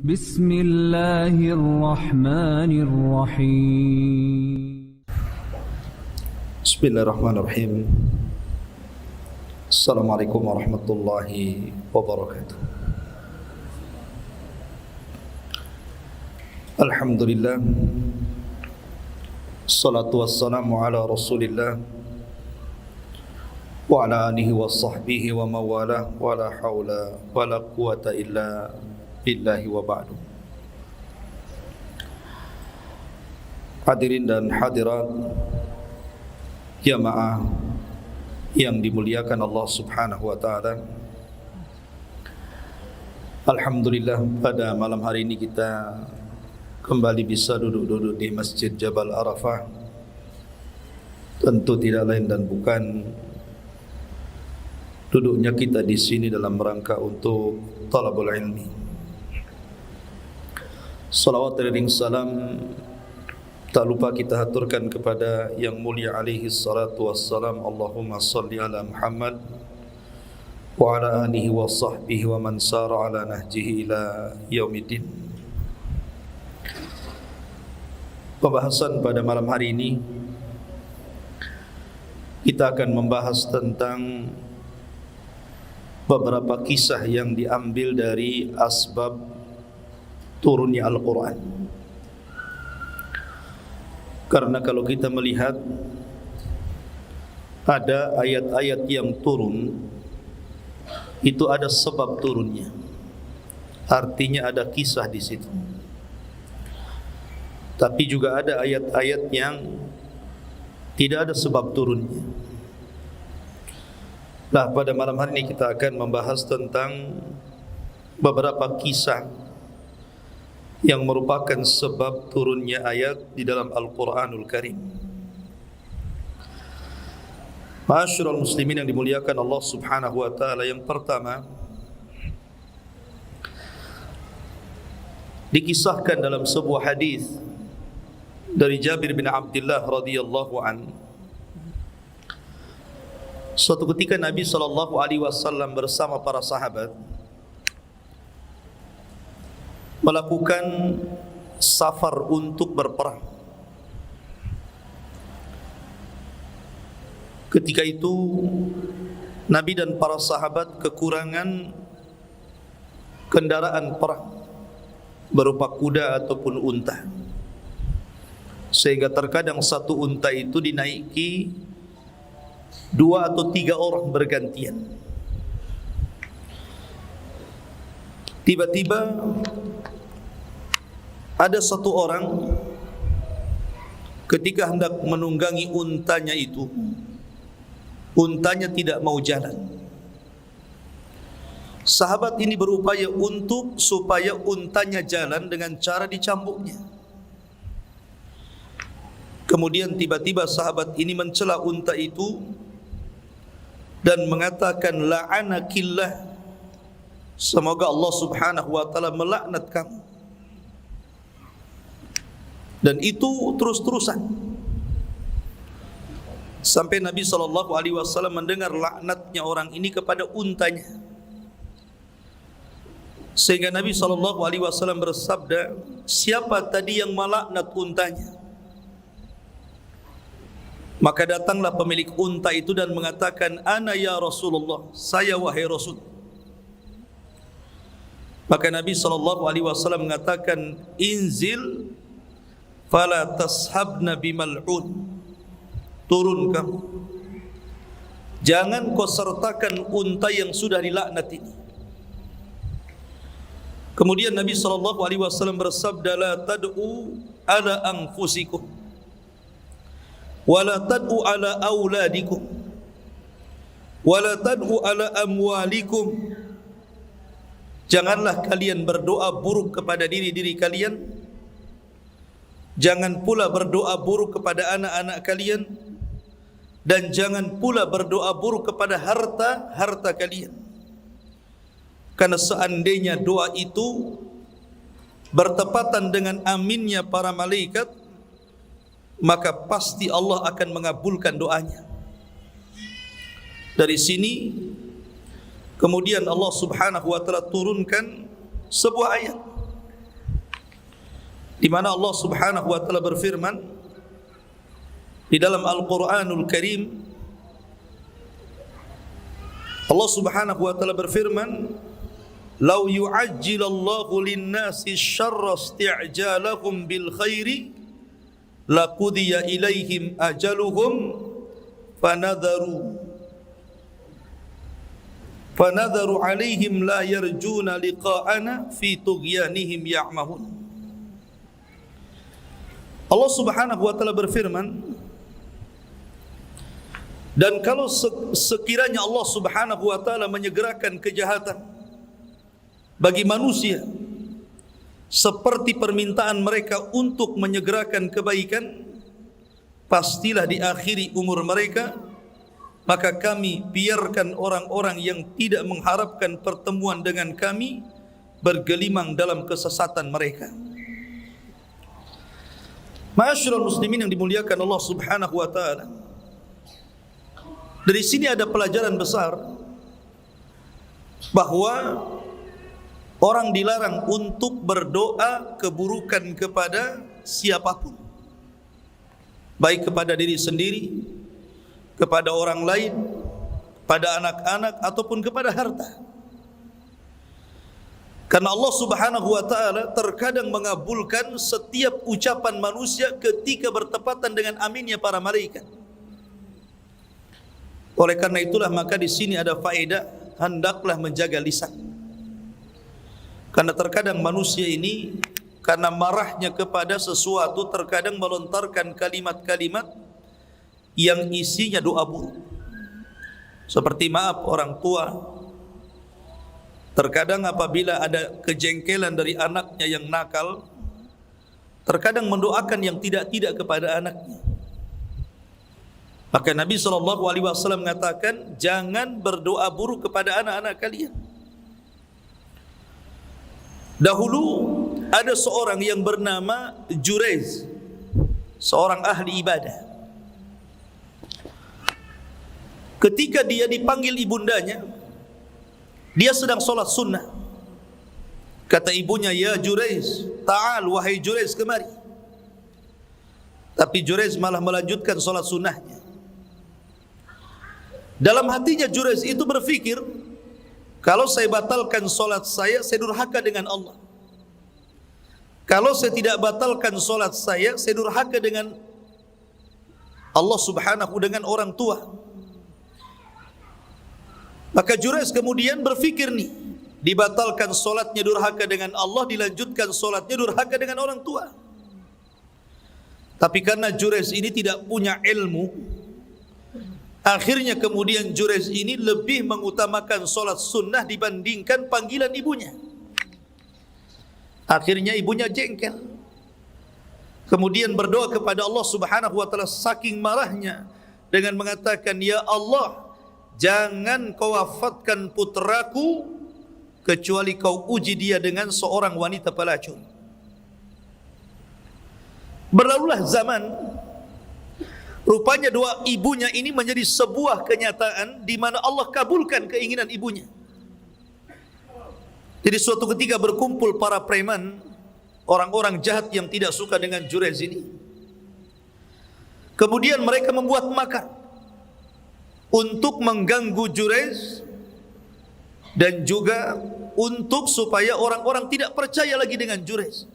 بسم الله الرحمن الرحيم. بسم الله الرحمن الرحيم. السلام عليكم ورحمة الله وبركاته. الحمد لله، الصلاة والسلام على رسول الله وعلى آله وصحبه ومن والاه ولا حول ولا قوة إلا بالله وبعد. Hadirin dan hadirat jamaah yang dimuliakan Allah Subhanahu wa taala. Alhamdulillah, pada malam hari ini kita kembali bisa duduk-duduk di Masjid Jabal Arafah. Tentu tidak lain dan bukan duduknya kita di sini dalam rangka untuk talabul ilmi. Salawat dan salam tak lupa kita haturkan kepada yang mulia alaihi salatu wassalam. Allahumma salli ala Muhammad wa ala alihi wa sahbihi wa man sara ala nahjihi ila yaumiddin. Pembahasan pada malam hari ini kita akan membahas tentang beberapa kisah yang diambil dari asbab turunnya Al-Quran. Karena kalau kita melihat ada ayat-ayat yang turun, itu ada sebab turunnya. Artinya ada kisah di situ. Tapi juga ada ayat-ayat yang tidak ada sebab turunnya. Nah, pada malam hari ini kita akan membahas tentang beberapa kisah yang merupakan sebab turunnya ayat di dalam Al-Quranul Karim. Ma'asyiral muslimin yang dimuliakan Allah Subhanahu wa ta'ala, yang pertama dikisahkan dalam sebuah hadis dari Jabir bin Abdullah radhiyallahu an. Suatu ketika Nabi SAW bersama para sahabat melakukan safar untuk berperang. Ketika itu Nabi dan para sahabat kekurangan kendaraan perang berupa kuda ataupun unta, sehingga terkadang satu unta itu dinaiki 2 atau 3 orang bergantian. Tiba-tiba ada satu orang ketika hendak menunggangi untanya itu, untanya tidak mau jalan. Sahabat ini berupaya untuk supaya untanya jalan dengan cara dicambuknya. Kemudian tiba-tiba sahabat ini mencela unta itu dan mengatakan, la'anakillah, semoga Allah Subhanahu wa ta'ala melaknat kamu. Dan itu terus-terusan sampai Nabi SAW mendengar laknatnya orang ini kepada untanya, sehingga Nabi SAW bersabda, siapa tadi yang melaknat untanya? Maka datanglah pemilik unta itu dan mengatakan, ana ya Rasulullah, saya wahai Rasul. Maka Nabi SAW mengatakan, inzil fala tashabna bimal'un, turun kamu, jangan kau sertakan unta yang sudah dilaknat ini. Kemudian Nabi SAW bersabda, la tad'u ala anfusikum wa la tad'u ala auladikum wa la tad'u ala amwalikum, janganlah kalian berdoa buruk kepada diri-diri kalian, jangan pula berdoa buruk kepada anak-anak kalian, dan jangan pula berdoa buruk kepada harta kalian. Karena seandainya doa itu bertepatan dengan aminnya para malaikat, maka pasti Allah akan mengabulkan doanya. Dari sini kemudian Allah Subhanahu wa ta'ala turunkan sebuah ayat di mana Allah Subhanahu wa taala berfirman di dalam Al-Qur'anul Karim. Allah Subhanahu wa taala berfirman, "Lau yu'ajjilallahu lin-nasi syarra isti'jalahum bil khairi laqudiya ilaihim ajaluhum fanadharu alaihim la yarjuna liqa'ana fi tughyanihim ya'mahun." Allah Subhanahu wa taala berfirman, dan kalau sekiranya Allah Subhanahu wa taala menyegerakan kejahatan bagi manusia seperti permintaan mereka untuk menyegerakan kebaikan, pastilah diakhiri umur mereka, maka kami biarkan orang-orang yang tidak mengharapkan pertemuan dengan kami bergelimang dalam kesesatan mereka. Ma'asyiral muslimin yang dimuliakan Allah Subhanahu wa taala, dari sini ada pelajaran besar bahwa orang dilarang untuk berdoa keburukan kepada siapapun, baik kepada diri sendiri, kepada orang lain, pada anak-anak, ataupun kepada harta. Karena Allah Subhanahu wa taala terkadang mengabulkan setiap ucapan manusia ketika bertepatan dengan aminnya para malaikat. Oleh karena itulah maka di sini ada faedah, hendaklah menjaga lisan. Karena terkadang manusia ini karena marahnya kepada sesuatu terkadang melontarkan kalimat-kalimat yang isinya doa buruk. Seperti maaf orang tua. Terkadang apabila ada kejengkelan dari anaknya yang nakal, terkadang mendoakan yang tidak-tidak kepada anaknya. Maka Nabi SAW mengatakan, jangan berdoa buruk kepada anak-anak kalian. Dahulu ada seorang yang bernama Jurayz, seorang ahli ibadah. Ketika dia dipanggil ibundanya, dia sedang solat sunnah. Kata ibunya, "Ya Jurayz, ta'al, wahai Jurayz, kemari." Tapi Jurayz malah melanjutkan solat sunnahnya. Dalam hatinya Jurayz itu berfikir, kalau saya batalkan solat saya durhaka dengan Allah. Kalau saya tidak batalkan solat saya durhaka dengan Allah Subhanahu, dengan orang tua. Maka Jurayz kemudian berfikir nih, dibatalkan solatnya durhaka dengan Allah, dilanjutkan solatnya durhaka dengan orang tua. Tapi karena Jurayz ini tidak punya ilmu, akhirnya kemudian Jurayz ini lebih mengutamakan solat sunnah dibandingkan panggilan ibunya. Akhirnya ibunya jengkel, kemudian berdoa kepada Allah Subhanahu wa taala saking marahnya dengan mengatakan, "Ya Allah, jangan kau wafatkan putraku kecuali kau uji dia dengan seorang wanita pelacur." Berlalulah zaman, rupanya doa ibunya ini menjadi sebuah kenyataan di mana Allah kabulkan keinginan ibunya. Jadi suatu ketika berkumpul para preman, orang-orang jahat yang tidak suka dengan Jurayz ini. Kemudian mereka membuat makar untuk mengganggu Jurayz dan juga untuk supaya orang-orang tidak percaya lagi dengan Jurayz.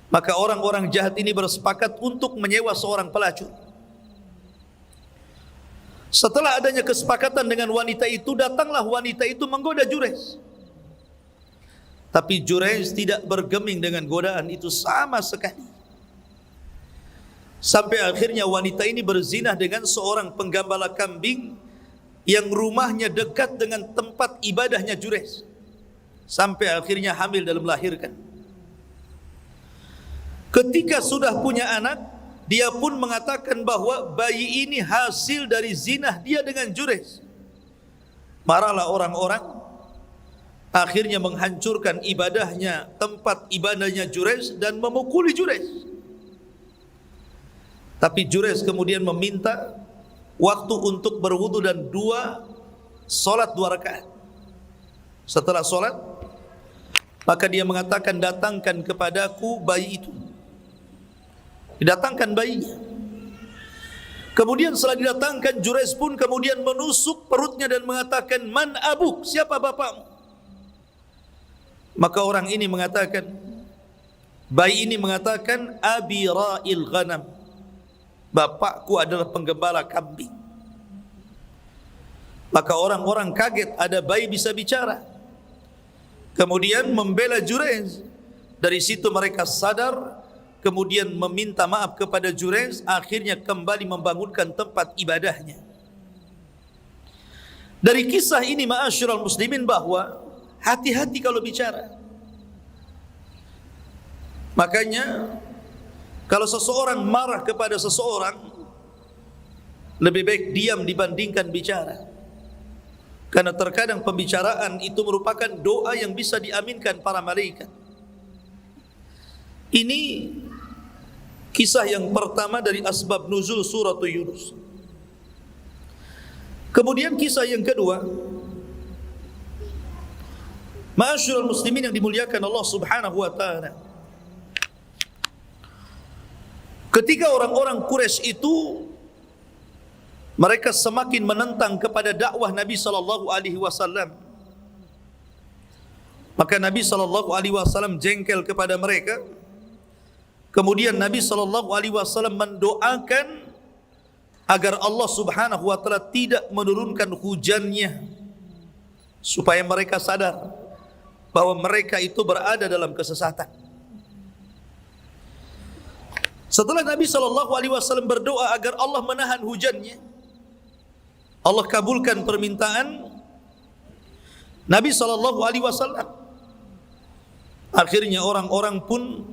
Maka orang-orang jahat ini bersepakat untuk menyewa seorang pelacur. Setelah adanya kesepakatan dengan wanita itu, datanglah wanita itu menggoda Jurayz. Tapi Jurayz tidak bergeming dengan godaan itu sama sekali. Sampai akhirnya wanita ini berzinah dengan seorang penggembala kambing yang rumahnya dekat dengan tempat ibadahnya Jurayz. Sampai akhirnya hamil dan melahirkan. Ketika sudah punya anak, dia pun mengatakan bahwa bayi ini hasil dari zinah dia dengan Jurayz. Marahlah orang-orang, akhirnya menghancurkan ibadahnya, tempat ibadahnya Jurayz dan memukuli Jurayz. Tapi Jurayz kemudian meminta waktu untuk berwudu dan solat 2 rakaat. Setelah solat, Maka dia mengatakan, datangkan kepadaku bayi itu. Didatangkan bayinya. Kemudian setelah didatangkan, Jurayj pun kemudian menusuk perutnya dan mengatakan, man abuk, siapa bapakmu? Maka orang ini mengatakan, bayi ini mengatakan, abi ra'il ghanam, bapakku adalah penggembala kambing. Maka orang-orang kaget, ada bayi bisa bicara. Kemudian membela Jurayj. Dari situ mereka sadar, kemudian meminta maaf kepada Jurayj, akhirnya kembali membangunkan tempat ibadahnya. Dari kisah ini ma'asyiral muslimin, bahwa hati-hati kalau bicara. Makanya kalau seseorang marah kepada seseorang, lebih baik diam dibandingkan bicara. Karena terkadang pembicaraan itu merupakan doa yang bisa diaminkan para malaikat. Ini kisah yang pertama dari asbab nuzul surah Yunus. Kemudian kisah yang kedua, ma'asyiral muslimin yang dimuliakan Allah Subhanahu wa taala. Ketika orang-orang Quraisy itu mereka semakin menentang kepada dakwah Nabi sallallahu alaihi wasallam, maka Nabi sallallahu alaihi wasallam jengkel kepada mereka. Kemudian Nabi sallallahu alaihi wasallam mendoakan agar Allah Subhanahu wa taala tidak menurunkan hujannya, supaya mereka sadar bahwa mereka itu berada dalam kesesatan. Setelah Nabi sallallahu alaihi wasallam berdoa agar Allah menahan hujannya, Allah kabulkan permintaan Nabi sallallahu alaihi wasallam. Akhirnya orang-orang pun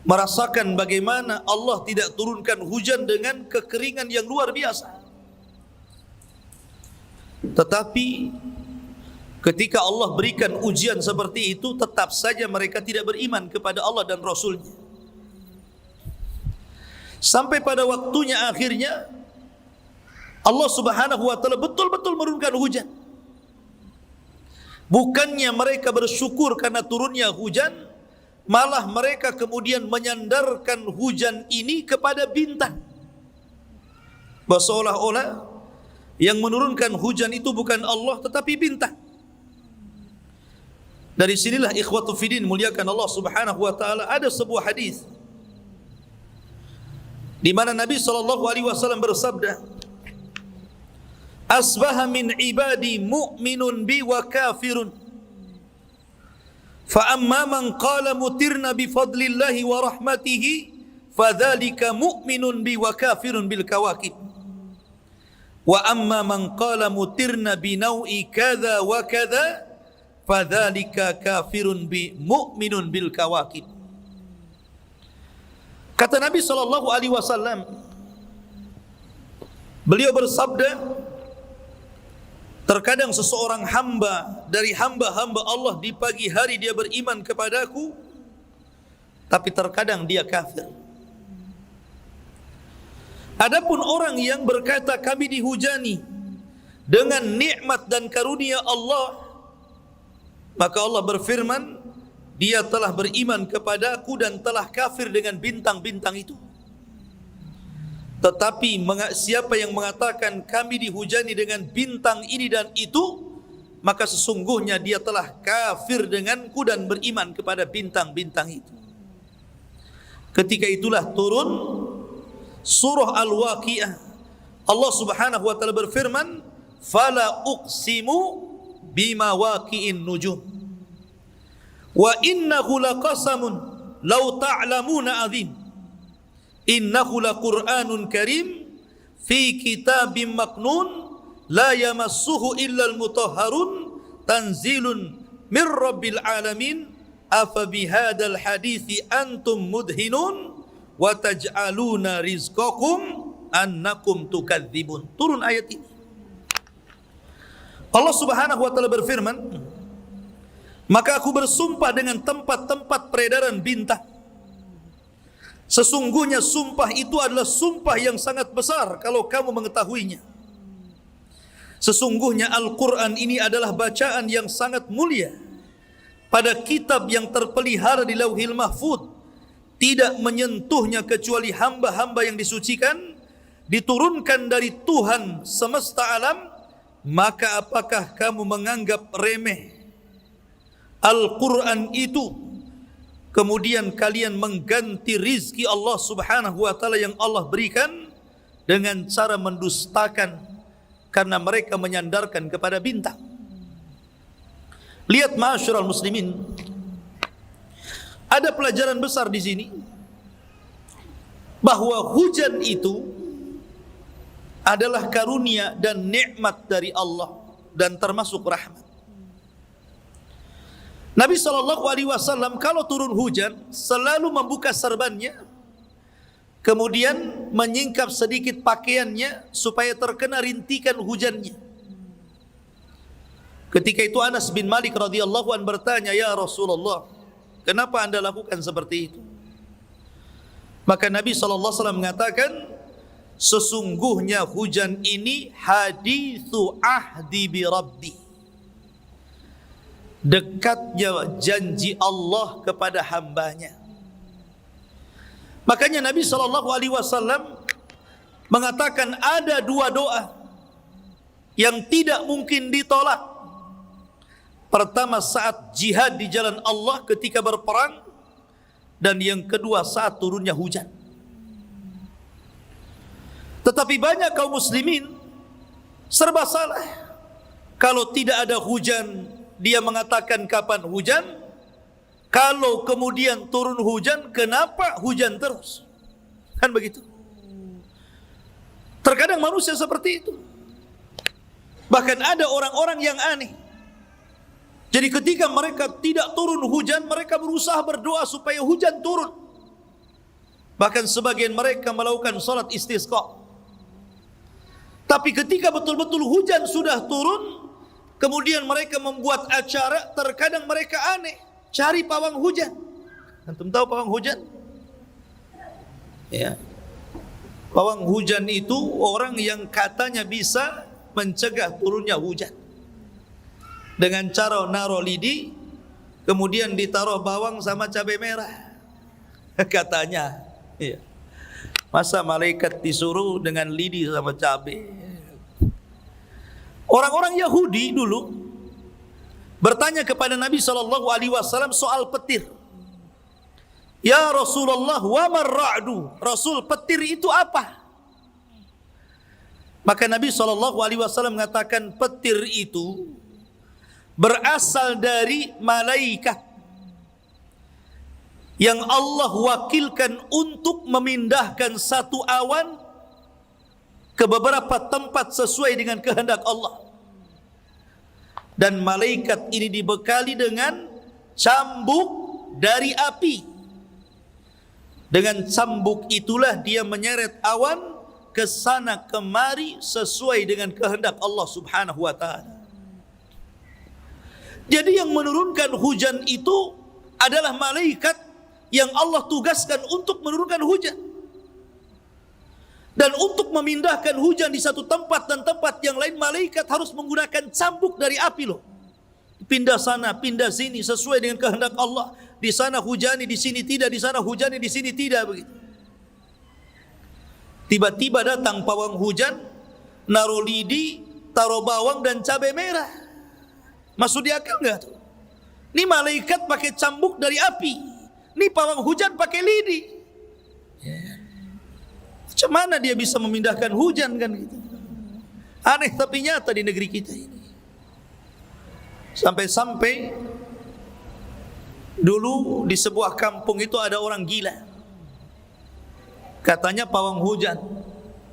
merasakan bagaimana Allah tidak turunkan hujan dengan kekeringan yang luar biasa. Tetapi ketika Allah berikan ujian seperti itu, tetap saja mereka tidak beriman kepada Allah dan Rasulnya. Sampai pada waktunya akhirnya Allah Subhanahu wa taala betul-betul menurunkan hujan. Bukannya mereka bersyukur karena turunnya hujan, malah mereka kemudian menyandarkan hujan ini kepada bintang. Seolah-olah yang menurunkan hujan itu bukan Allah tetapi bintang. Dari sinilah ikhwatu fiddin muliakan Allah Subhanahu wa taala, ada sebuah hadis di mana Nabi sallallahu alaihi wasallam bersabda, asbaha min ibadi mu'minun bi wa kafirun, fa amma man qala mutirna bi fadlillahi wa rahmatihi fadzalika mu'minun bi wa kafirun bil kawakib, wa amma man qala mutirna bi nau'i kadza wa kadza fadzalika kafirun bi mu'minun bil kawakib. Kata Nabi sallallahu alaihi wasallam, beliau bersabda, terkadang seseorang hamba dari hamba-hamba Allah di pagi hari dia beriman kepadaku, tapi terkadang dia kafir. Adapun orang yang berkata kami dihujani dengan nikmat dan karunia Allah, maka Allah berfirman, dia telah beriman kepadaku dan telah kafir dengan bintang-bintang itu. Tetapi siapa yang mengatakan kami dihujani dengan bintang ini dan itu, maka sesungguhnya dia telah kafir denganku dan beriman kepada bintang-bintang itu. Ketika itulah turun surah Al-Waqiah. Allah Subhanahu wa taala berfirman, fala uqsimu bima waqi'in nujum, wa innahu laqasamun law ta'lamuna azim, innahu laqur'anun karim fi kitabim maknun la yamassuhu illal mutahharun tanzilun min rabbil alamin afa bihadzal hadithi antum mudhinun wa taj'aluna rizqakum annakum tukadzibun. Turun ayat ini. Allah Subhanahu wa taala berfirman, maka aku bersumpah dengan tempat-tempat peredaran bintang. Sesungguhnya sumpah itu adalah sumpah yang sangat besar kalau kamu mengetahuinya. Sesungguhnya Al-Quran ini adalah bacaan yang sangat mulia. pada kitab yang terpelihara di Lauhil Mahfuz, tidak menyentuhnya kecuali hamba-hamba yang disucikan, diturunkan dari Tuhan semesta alam, maka apakah kamu menganggap remeh Al-Quran itu, kemudian kalian mengganti rizki Allah subhanahu wa ta'ala yang Allah berikan dengan cara mendustakan karena mereka menyandarkan kepada bintang. Lihat ma'asyiral muslimin, ada pelajaran besar di sini bahwa hujan itu adalah karunia dan nikmat dari Allah dan termasuk rahmat. Nabi SAW kalau turun hujan selalu membuka serbannya, kemudian menyingkap sedikit pakaiannya supaya terkena rintikan hujannya. Ketika itu Anas bin Malik radhiyallahu anhu bertanya, "Ya Rasulullah, kenapa Anda lakukan seperti itu?" Maka Nabi SAW mengatakan, sesungguhnya hujan ini hadithu ahdi bi Rabbi, dekatnya janji Allah kepada hambanya. Makanya Nabi SAW mengatakan ada dua doa yang tidak mungkin ditolak. Pertama saat jihad di jalan Allah ketika berperang, dan yang kedua saat turunnya hujan. Tetapi banyak kaum muslimin serba salah. Kalau tidak ada hujan, dia mengatakan kapan hujan. Kalau kemudian turun hujan, kenapa hujan terus? Kan begitu. Terkadang manusia seperti itu. Bahkan ada orang-orang yang aneh. Jadi ketika mereka tidak turun hujan, mereka berusaha berdoa supaya hujan turun. Bahkan sebagian mereka melakukan salat istisqa. Tapi ketika betul-betul hujan sudah turun, kemudian mereka membuat acara, terkadang mereka aneh, cari pawang hujan. Antum tahu pawang hujan? Ya. Pawang hujan itu orang yang katanya bisa mencegah turunnya hujan. Dengan cara naruh lidi, kemudian ditaruh bawang sama cabai merah. Katanya. Ya. Masa malaikat disuruh dengan lidi sama cabai? Orang-orang Yahudi dulu bertanya kepada Nabi SAW soal petir. Ya Rasulullah, wa marra'du? Rasul, petir itu apa? Maka Nabi SAW mengatakan petir itu berasal dari malaikat yang Allah wakilkan untuk memindahkan satu awan ke beberapa tempat sesuai dengan kehendak Allah. Dan malaikat ini dibekali dengan cambuk dari api. Dengan cambuk itulah dia menyeret awan ke sana kemari sesuai dengan kehendak Allah Subhanahu wa ta'ala. Jadi yang menurunkan hujan itu adalah malaikat yang Allah tugaskan untuk menurunkan hujan. Dan untuk memindahkan hujan di satu tempat dan tempat yang lain, malaikat harus menggunakan cambuk dari api loh. Pindah sana, pindah sini sesuai dengan kehendak Allah. Di sana hujani, di sini tidak, di sana hujani, di sini tidak, begitu. Tiba-tiba datang pawang hujan, naruh lidi, taruh bawang dan cabai merah. Masuk di akal enggak tuh? Ini malaikat pakai cambuk dari api. Ini pawang hujan pakai lidi. Macam mana dia bisa memindahkan hujan kan gitu? Aneh tapi nyata di negeri kita ini. Sampai-sampai dulu di sebuah kampung itu ada orang gila. Katanya pawang hujan.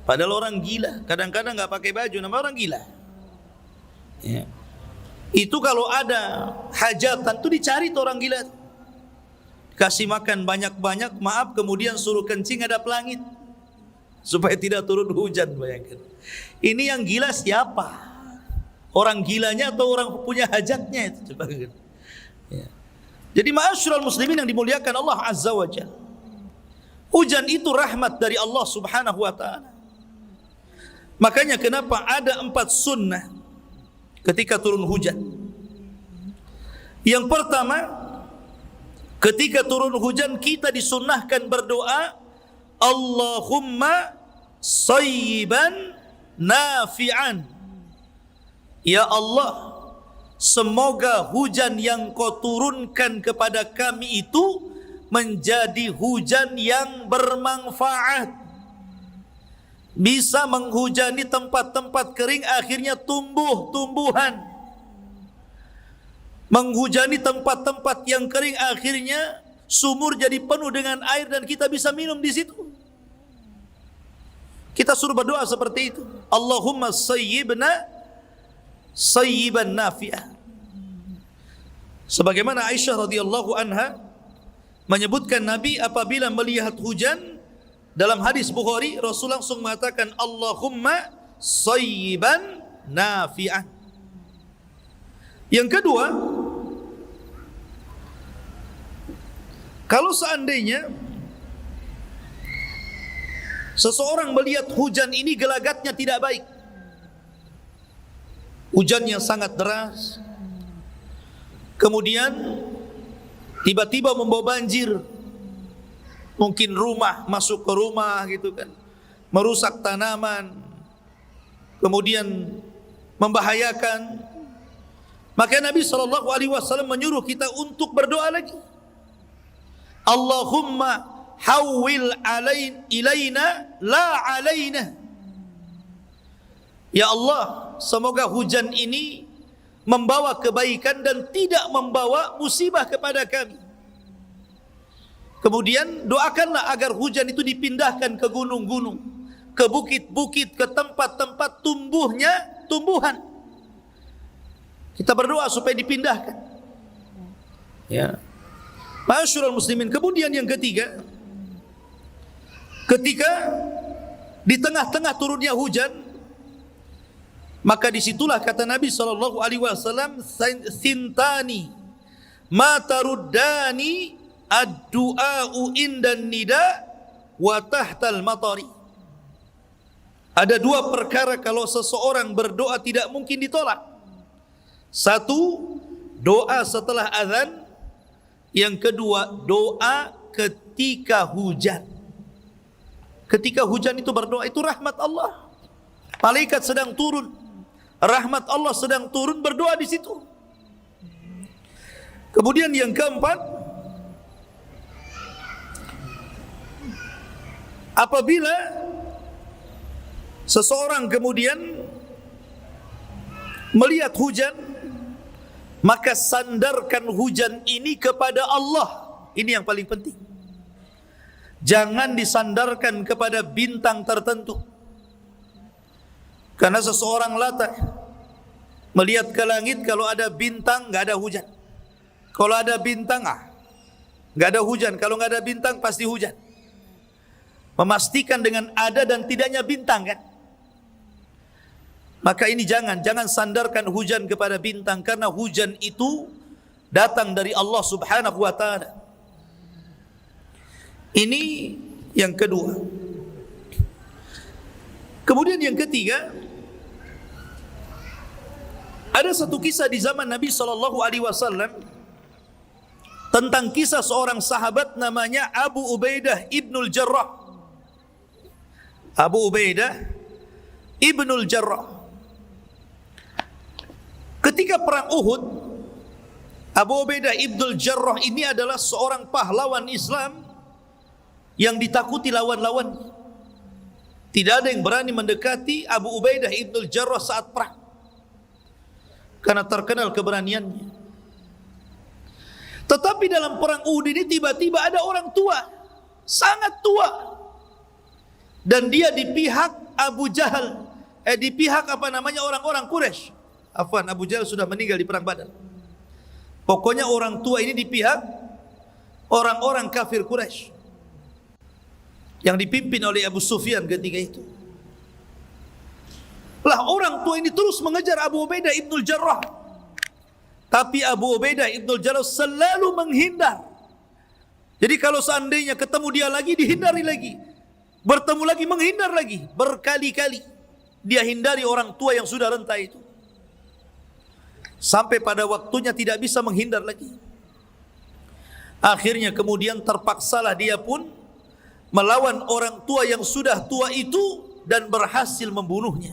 Padahal orang gila. Kadang-kadang enggak pakai baju, nama orang gila. Ya. Itu kalau ada hajatan tuh dicari tuh orang gila. Kasih makan banyak-banyak, maaf, kemudian suruh kencing ada pelangit supaya tidak turun hujan, bayangkan. Ini yang gila siapa? Orang gilanya atau orang punya hajatnya itu, coba. Ya. Jadi ma'asyiral muslimin yang dimuliakan Allah Azza wa Jalla. Hujan itu rahmat dari Allah Subhanahu wa ta'ala. Makanya kenapa ada 4 sunnah ketika turun hujan. Yang pertama, Ketika turun hujan kita disunnahkan berdoa, Allahumma sayyiban nafi'an. Ya Allah, semoga hujan yang kau turunkan kepada kami itu menjadi hujan yang bermanfaat. Bisa menghujani tempat-tempat kering, akhirnya tumbuh tumbuhan. Menghujani tempat-tempat yang kering, akhirnya sumur jadi penuh dengan air dan kita bisa minum di situ. Kita suruh berdoa seperti itu. Allahumma sayyiban nafi'ah. Sebagaimana Aisyah radhiyallahu anha menyebutkan, Nabi apabila melihat hujan dalam hadis Bukhari, Rasul langsung mengatakan Allahumma sayyiban nafi'ah. Yang kedua, kalau seandainya seseorang melihat hujan ini gelagatnya tidak baik, hujan yang sangat deras, kemudian tiba-tiba membawa banjir, mungkin rumah, masuk ke rumah gitu kan, merusak tanaman, kemudian membahayakan, maka Nabi SAW menyuruh kita untuk berdoa lagi. Allahumma hawwil ilaina la alaina. Ya Allah, semoga hujan ini membawa kebaikan dan tidak membawa musibah kepada kami. Kemudian doakanlah agar hujan itu dipindahkan ke gunung-gunung, ke bukit-bukit, ke tempat-tempat tumbuhnya tumbuhan. Kita berdoa supaya dipindahkan. Ya. Ma'asyiral muslimin, kemudian yang ketiga, ketika di tengah-tengah turunnya hujan, maka disitulah kata Nabi SAW, sintani ma taruddani ad-du'a'u indan nida wa tahtal matari. Ada dua perkara kalau seseorang berdoa tidak mungkin ditolak. Satu, doa setelah azan. Yang kedua, doa ketika hujan. Ketika hujan itu berdoa, itu rahmat Allah. Malaikat sedang turun, rahmat Allah sedang turun, berdoa di situ. Kemudian yang keempat, apabila seseorang kemudian melihat hujan, maka sandarkan hujan ini kepada Allah. Ini yang paling penting. Jangan disandarkan kepada bintang tertentu. Karena seseorang latah melihat ke langit, kalau ada bintang enggak ada hujan. Kalau ada bintang enggak ada hujan. Kalau enggak ada bintang pasti hujan. Memastikan dengan ada dan tidaknya bintang kan. Maka ini jangan sandarkan hujan kepada bintang, karena hujan itu datang dari Allah Subhanahu wa taala. Ini yang kedua. Kemudian yang ketiga, ada satu kisah di zaman Nabi SAW tentang kisah seorang sahabat namanya Abu Ubaidah Ibnul Jarrah. Abu Ubaidah Ibnul Jarrah. Ketika perang Uhud, Abu Ubaidah Ibnul Jarrah ini adalah seorang pahlawan Islam yang ditakuti lawan-lawan. Tidak ada yang berani mendekati Abu Ubaidah Ibnul Jarrah saat perang, karena terkenal keberaniannya. Tetapi dalam perang Uhud ini tiba-tiba ada orang tua, sangat tua, dan dia di pihak Abu Jahal, di pihak orang-orang Quraisy. Afwan, Abu Jahal sudah meninggal di perang Badar. Pokoknya orang tua ini di pihak orang-orang kafir Quraisy yang dipimpin oleh Abu Sufyan ketika itu. Lah orang tua ini terus mengejar Abu Ubaidah Ibnul Jarrah. Tapi Abu Ubaidah Ibnul Jarrah selalu menghindar. Jadi kalau seandainya ketemu dia lagi, dihindari lagi. Bertemu lagi, menghindar lagi. Berkali-kali dia hindari orang tua yang sudah renta itu. Sampai pada waktunya tidak bisa menghindar lagi. Akhirnya kemudian terpaksalah dia pun melawan orang tua yang sudah tua itu dan berhasil membunuhnya.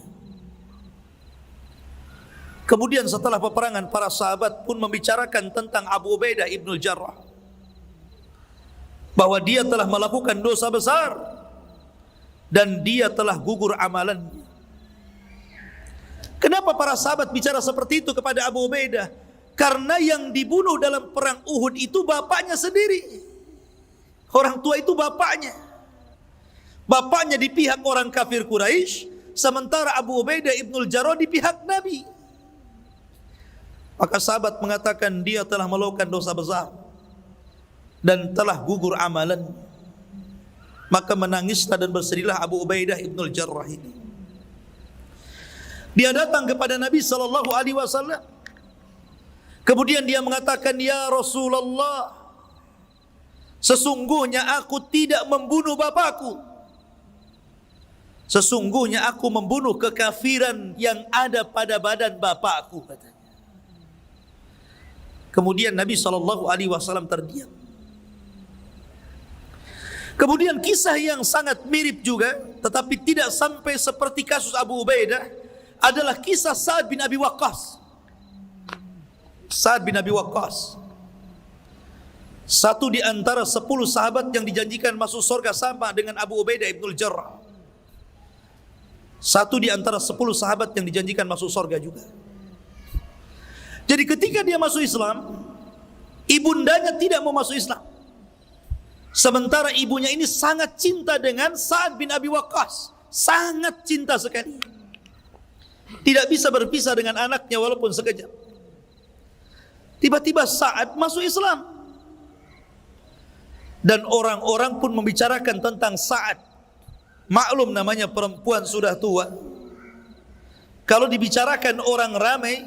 Kemudian setelah peperangan, para sahabat pun membicarakan tentang Abu Ubaidah ibnul Jarrah, bahwa dia telah melakukan dosa besar dan dia telah gugur amalannya. Kenapa para sahabat bicara seperti itu kepada Abu Ubaidah? Karena yang dibunuh dalam perang Uhud itu bapaknya sendiri. Orang tua itu bapaknya. Bapaknya di pihak orang kafir Quraisy, sementara Abu Ubaidah ibnul Jarrah di pihak Nabi. Maka sahabat mengatakan dia telah melakukan dosa besar dan telah gugur amalan. Maka menangislah dan bersedihlah Abu Ubaidah ibnul Jarrah ini. Dia datang kepada Nabi SAW. Kemudian dia mengatakan, "Ya Rasulullah, sesungguhnya aku tidak membunuh bapakku. Sesungguhnya aku membunuh kekafiran yang ada pada badan bapakku," katanya. Kemudian Nabi SAW terdiam. Kemudian kisah yang sangat mirip juga, tetapi tidak sampai seperti kasus Abu Ubaidah, adalah kisah Sa'ad bin Abi Waqqas. Sa'ad bin Abi Waqqas, satu di antara 10 sahabat yang dijanjikan masuk surga sama dengan Abu Ubaidah ibnul Jarrah. Satu di antara 10 sahabat yang dijanjikan masuk surga juga. Jadi ketika dia masuk Islam, ibundanya tidak mau masuk Islam. Sementara ibunya ini sangat cinta dengan Sa'ad bin Abi Waqqas. Sangat cinta sekali. Tidak bisa berpisah dengan anaknya walaupun sekejap. Tiba-tiba Sa'ad masuk Islam. Dan orang-orang pun membicarakan tentang Sa'ad. Maklum namanya perempuan sudah tua. Kalau dibicarakan orang ramai,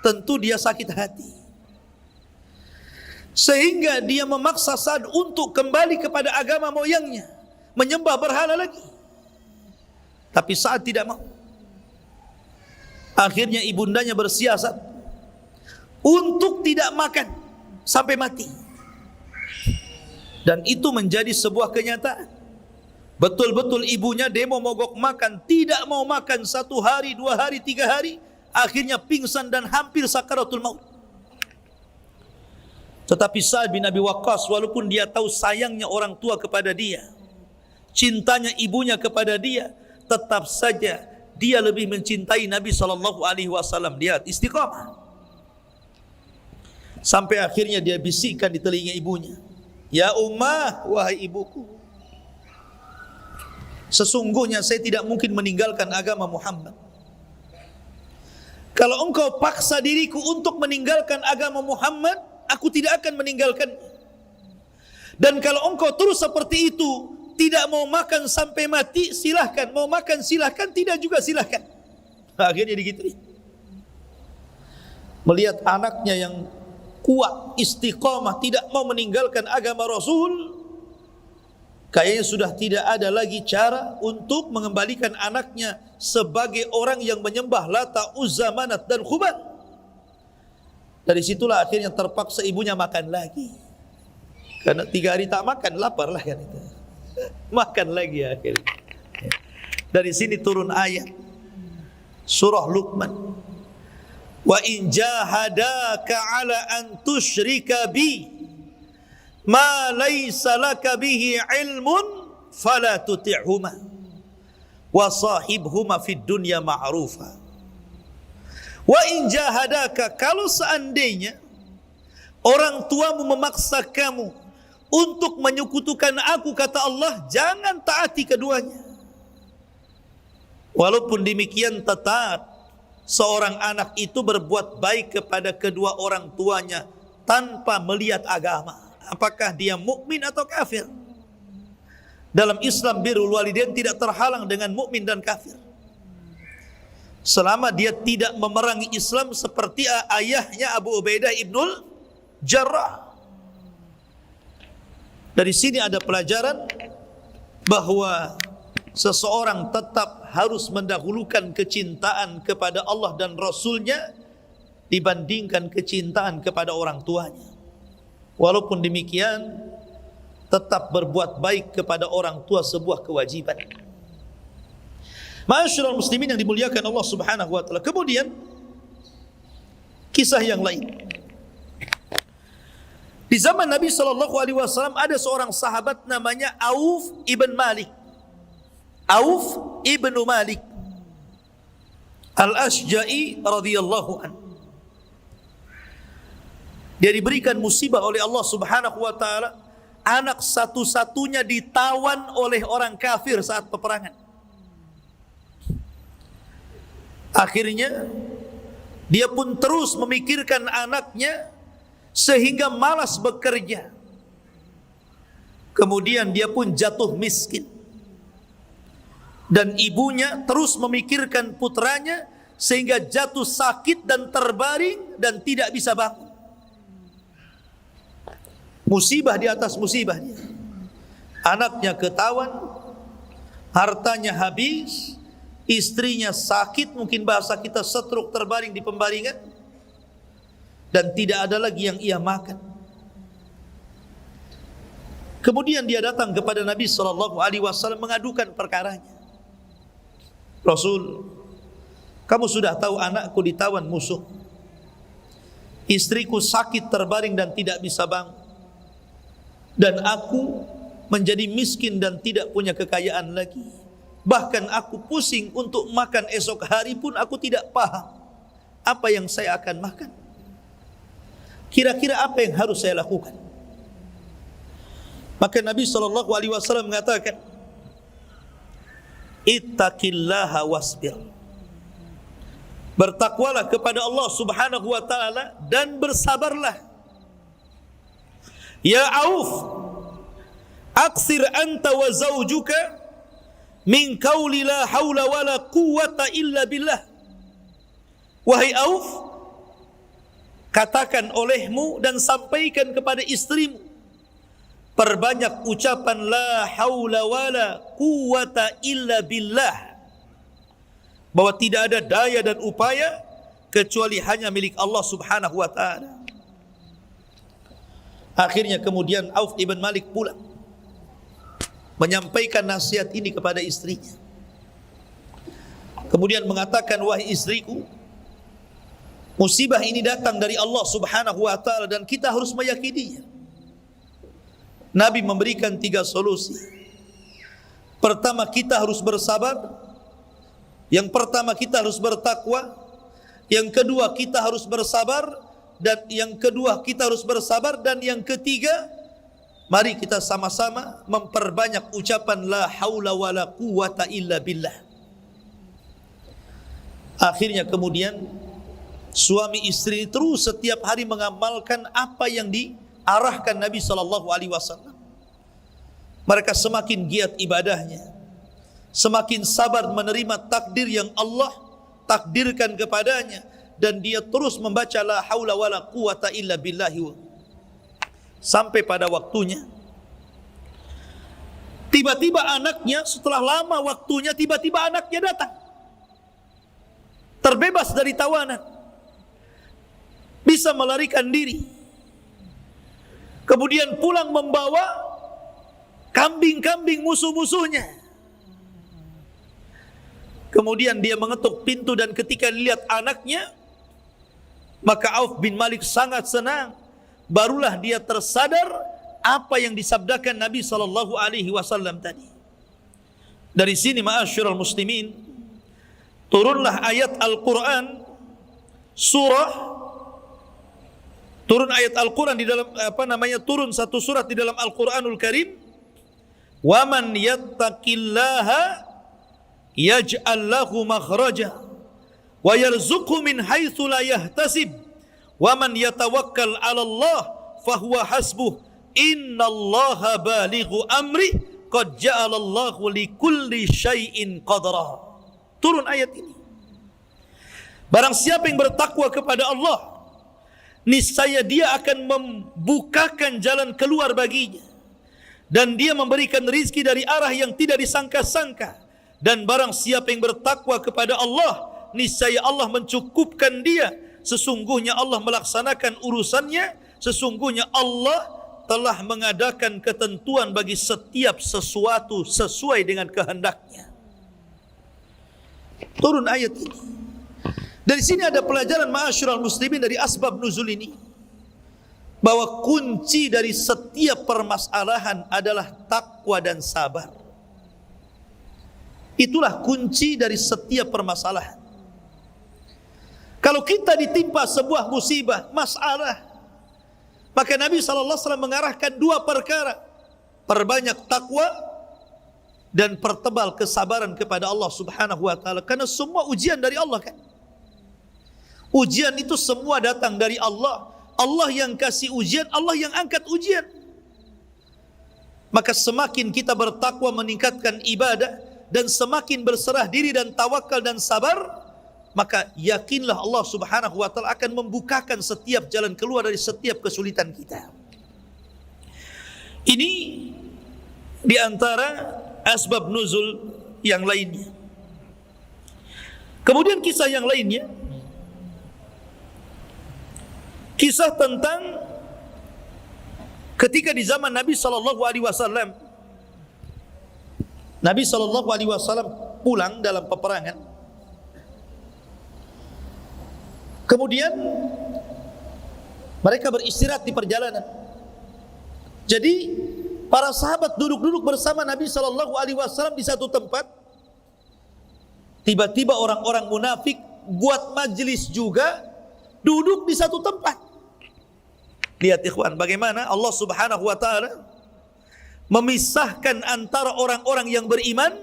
tentu dia sakit hati. Sehingga dia memaksa Sa'ad untuk kembali kepada agama moyangnya, menyembah berhala lagi. Tapi Sa'ad tidak mau. Akhirnya ibundanya bersiasat untuk tidak makan sampai mati. Dan itu menjadi sebuah kenyataan. Betul-betul ibunya demo mogok makan, tidak mau makan 1 hari, 2 hari, 3 hari. Akhirnya pingsan dan hampir sakaratul maut. Tetapi Sa'ad bin Abi Waqqas, walaupun dia tahu sayangnya orang tua kepada dia, cintanya ibunya kepada dia, tetap saja dia lebih mencintai Nabi SAW. Dia istiqamah. Sampai akhirnya dia bisikkan di telinga ibunya, "Ya Ummah, wahai ibuku, sesungguhnya saya tidak mungkin meninggalkan agama Muhammad. Kalau engkau paksa diriku untuk meninggalkan agama Muhammad, aku tidak akan meninggalkannya. Dan kalau engkau terus seperti itu, tidak mau makan sampai mati, silahkan. Mau makan silahkan, tidak juga silahkan." Akhirnya digituin. Melihat anaknya yang kuat, istiqamah, tidak mau meninggalkan agama Rasul, kayaknya sudah tidak ada lagi cara untuk mengembalikan anaknya sebagai orang yang menyembah Lata, Uzza, Manat dan Hubal. Dari situlah akhirnya terpaksa ibunya makan lagi. Karena 3 hari tak makan, lapar lah kan itu. Makan lagi akhirnya. Dari sini turun ayat surah Luqman. "Wa in jahadaka 'ala an tusyrika bi ma laysa laka bihi 'ilmun fala tuti'huma wa sahibhuma fid dunya ma'rufa." Wa in jahadaka, kalau seandainya orang tuamu memaksa kamu untuk menyekutukan aku, kata Allah, jangan taati keduanya. Walaupun demikian tetap seorang anak itu berbuat baik kepada kedua orang tuanya tanpa melihat agama, apakah dia mukmin atau kafir. Dalam Islam birrul walidain tidak terhalang dengan mukmin dan kafir, selama dia tidak memerangi Islam seperti ayahnya Abu Ubaidah ibnul Jarrah. Dari sini ada pelajaran bahwa seseorang tetap harus mendahulukan kecintaan kepada Allah dan Rasulnya dibandingkan kecintaan kepada orang tuanya. Walaupun demikian, tetap berbuat baik kepada orang tua sebuah kewajiban. Ma'asyiral muslimin yang dimuliakan Allah Subhanahu wa taala. Kemudian kisah yang lain. Di zaman Nabi sallallahu alaihi wasallam ada seorang sahabat namanya Auf ibn Malik. Auf ibn Malik Al-Ashja'i radhiyallahu an. Dia diberikan musibah oleh Allah Subhanahu wa taala, anak satu-satunya ditawan oleh orang kafir saat peperangan. Akhirnya dia pun terus memikirkan anaknya sehingga malas bekerja. Kemudian dia pun jatuh miskin. Dan ibunya terus memikirkan putranya sehingga jatuh sakit dan terbaring dan tidak bisa bangun. Musibah di atas musibah dia. Anaknya ketawan, hartanya habis, istrinya sakit, mungkin bahasa kita stroke, terbaring di pembaringan, dan tidak ada lagi yang ia makan. Kemudian dia datang kepada Nabi SAW mengadukan perkaranya. Rasul, kamu sudah tahu anakku ditawan musuh, istriku sakit terbaring dan tidak bisa bangun, dan aku menjadi miskin dan tidak punya kekayaan lagi. Bahkan aku pusing untuk makan esok hari pun aku tidak paham apa yang saya akan makan. Kira-kira apa yang harus saya lakukan? Maka Nabi SAW mengatakan, ittaqillaha wasbir. Bertakwalah kepada Allah Subhanahu wa taala dan bersabarlah. Ya Auf, aksir anta wa zawjuka min qawli la hawla wa la quwwata illa billah. Wahai Auf, katakan olehmu dan sampaikan kepada istrimu, perbanyak ucapan la haula wala quwwata illa billah, bahwa tidak ada daya dan upaya kecuali hanya milik Allah Subhanahu wa taala. Akhirnya kemudian Auf ibn Malik pulang menyampaikan nasihat ini kepada istrinya. Kemudian mengatakan, wahai istriku, musibah ini datang dari Allah Subhanahu wa taala dan kita harus meyakininya. Nabi memberikan 3 solusi. Pertama, kita harus bersabar. Yang pertama, kita harus bertakwa. Yang kedua, kita harus bersabar. Dan yang kedua, kita harus bersabar. Dan yang ketiga, mari kita sama-sama memperbanyak ucapan la haula wala quwwata illa billah. Akhirnya kemudian suami istri terus setiap hari mengamalkan apa yang diarahkan Nabi SAW. Mereka semakin giat ibadahnya, semakin sabar menerima takdir yang Allah takdirkan kepadanya, dan dia terus membaca la haula wala quwwata illa billahi. Sampai pada waktunya, tiba-tiba anaknya, setelah lama waktunya, tiba-tiba anaknya datang, terbebas dari tawanan, bisa melarikan diri. Kemudian pulang membawa kambing-kambing musuh-musuhnya. Kemudian dia mengetuk pintu dan ketika lihat anaknya, maka Auf bin Malik sangat senang. Barulah dia tersadar apa yang disabdakan Nabi SAW tadi. Dari sini ma'asyiral muslimin, turunlah ayat Al-Quran, turun ayat Al-Quran di dalam turun satu surat di dalam Al-Quranul Karim. Wa man yattaqillaha yaj'al lahu makhraja wa yarzuqhu min haitsu la yahtasib wa man yatawakkal 'ala Allah fahuwa hasbuh innallaha balighu amri qad ja'ala Allahu likulli syai'in qadra. Turun ayat ini. Barang siapa yang bertakwa kepada Allah, niscaya dia akan membukakan jalan keluar baginya, dan dia memberikan rizki dari arah yang tidak disangka-sangka. Dan barang siapa yang bertakwa kepada Allah, niscaya Allah mencukupkan dia. Sesungguhnya Allah melaksanakan urusannya sesungguhnya Allah telah mengadakan ketentuan bagi setiap sesuatu sesuai dengan kehendaknya. Turun ayat ini. Dari sini ada pelajaran ma'asyiral muslimin dari asbab nuzul ini, bahwa kunci dari setiap permasalahan adalah takwa dan sabar. Itulah kunci dari setiap permasalahan. Kalau kita ditimpa sebuah musibah, masalah, maka Nabi SAW mengarahkan dua perkara: perbanyak takwa dan pertebal kesabaran kepada Allah Subhanahu wa taala. Karena semua ujian dari Allah kan. Ujian itu semua datang dari Allah. Allah yang kasih ujian, Allah yang angkat ujian. Maka semakin kita bertakwa, meningkatkan ibadah, dan semakin berserah diri dan tawakal dan sabar, maka yakinlah Allah Subhanahu wa taala akan membukakan setiap jalan keluar dari setiap kesulitan kita. Ini di antara asbab nuzul yang lainnya. Kemudian kisah yang lainnya, kisah tentang ketika di zaman Nabi SAW, Nabi SAW pulang dalam peperangan. Kemudian mereka beristirahat di perjalanan. Jadi para sahabat duduk-duduk bersama Nabi SAW di satu tempat. Tiba-tiba orang-orang munafik buat majlis juga, duduk di satu tempat. Lihat ikhwan, bagaimana Allah Subhanahu wa taala memisahkan antara orang-orang yang beriman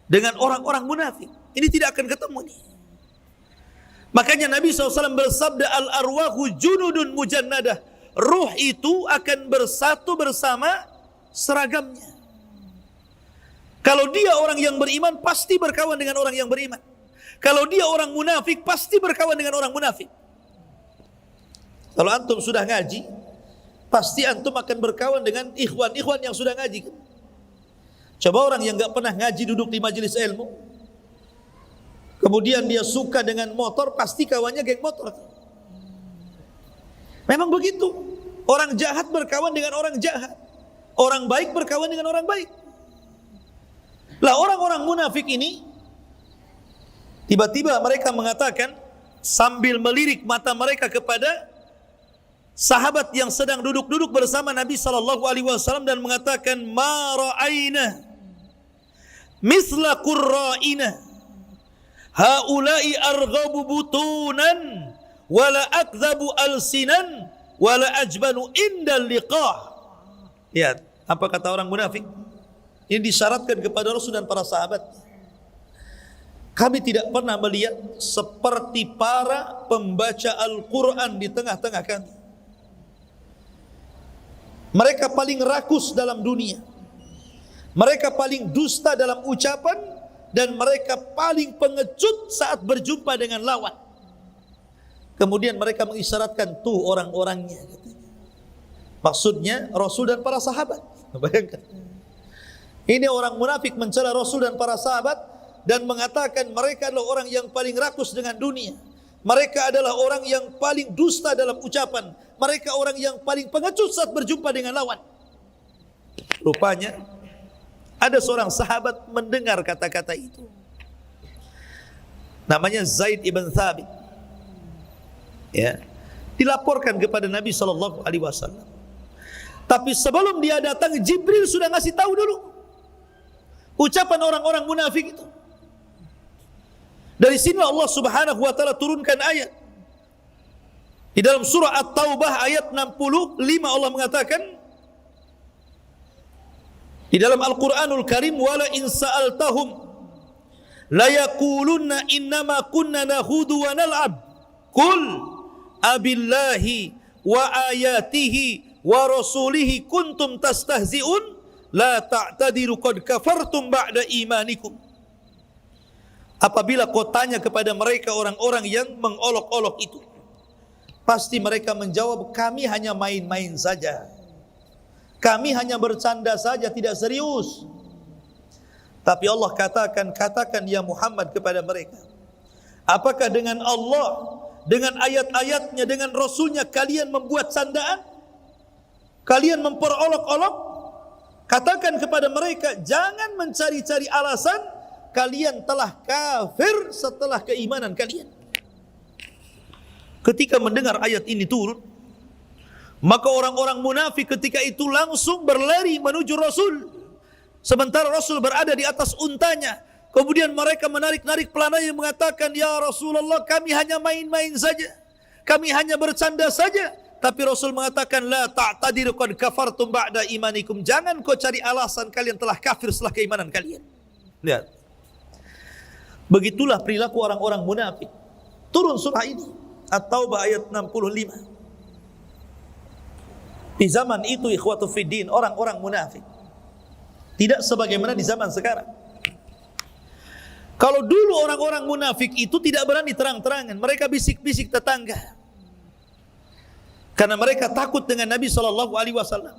dengan orang-orang munafik. Ini tidak akan ketemu nih. Makanya Nabi SAW bersabda, al-arwahu junudun mujannadah. Ruh itu akan bersatu bersama seragamnya. Kalau dia orang yang beriman, pasti berkawan dengan orang yang beriman. Kalau dia orang munafik, pasti berkawan dengan orang munafik. Kalau antum sudah ngaji, pasti antum akan berkawan dengan ikhwan-ikhwan yang sudah ngaji. Coba orang yang enggak pernah ngaji duduk di majelis ilmu, kemudian dia suka dengan motor, pasti kawannya geng motor. Memang begitu. Orang jahat berkawan dengan orang jahat, orang baik berkawan dengan orang baik. Lah orang-orang munafik ini, tiba-tiba mereka mengatakan sambil melirik mata mereka kepada sahabat yang sedang duduk-duduk bersama Nabi SAW dan mengatakan, ma ra'aina misla qurra'ina haula'i arghabu butunan wala akdhabu alsinan wala ajbanu indal liqah. Lihat apa kata orang munafik. Ini disyaratkan kepada Rasul dan para sahabat. Kami tidak pernah melihat seperti para pembaca Al-Quran di tengah-tengah kami. Mereka paling rakus dalam dunia, mereka paling dusta dalam ucapan, dan mereka paling pengecut saat berjumpa dengan lawan. Kemudian mereka mengisyaratkan, tuh orang-orangnya, katanya. Maksudnya Rasul dan para sahabat. Bayangkan, ini orang munafik mencela Rasul dan para sahabat dan mengatakan mereka adalah orang yang paling rakus dengan dunia. Mereka adalah orang yang paling dusta dalam ucapan. Mereka orang yang paling pengecut saat berjumpa dengan lawan. Rupanya ada seorang sahabat mendengar kata-kata itu. Namanya Zaid ibn Thabit. Ya, dilaporkan kepada Nabi SAW. Tapi sebelum dia datang, Jibril sudah ngasih tahu dulu ucapan orang-orang munafik itu. Dari sini Allah Subhanahu wa taala turunkan ayat. Di dalam surah At-Taubah ayat 65 Allah mengatakan di dalam Al-Qur'anul Karim, wala in sa'altahum la yaqulunna innama kunna nahudu wa nal'ab qul abillahi wa ayatihi wa rasulihi kuntum tastahzi'un la ta'tadiru qad kafartum ba'da imanikum. Apabila kau tanya kepada mereka orang-orang yang mengolok-olok itu, pasti mereka menjawab, kami hanya main-main saja, kami hanya bercanda saja, tidak serius. Tapi Allah katakan ya Muhammad kepada mereka, apakah dengan Allah dengan ayat-ayatnya, dengan Rasulnya kalian membuat sandaan, kalian memperolok-olok, katakan kepada mereka, jangan mencari-cari alasan, kalian telah kafir setelah keimanan kalian. Ketika mendengar ayat ini turun, maka orang-orang munafik ketika itu langsung berlari menuju Rasul. Sementara Rasul berada di atas untanya. Kemudian mereka menarik-narik pelananya mengatakan, ya Rasulullah, kami hanya main-main saja, kami hanya bercanda saja. Tapi Rasul mengatakan, la ta'tadiru qad kafartum ba'da imanikum. Jangan kau cari alasan, kalian telah kafir setelah keimanan kalian. Lihat. Begitulah perilaku orang-orang munafik. Turun surah ini, At-Taubah ayat 65. Di zaman itu ikhwatu fiddin, orang-orang munafik tidak sebagaimana di zaman sekarang. Kalau dulu orang-orang munafik itu tidak berani terang-terangan, mereka bisik-bisik tetangga, karena mereka takut dengan Nabi SAW.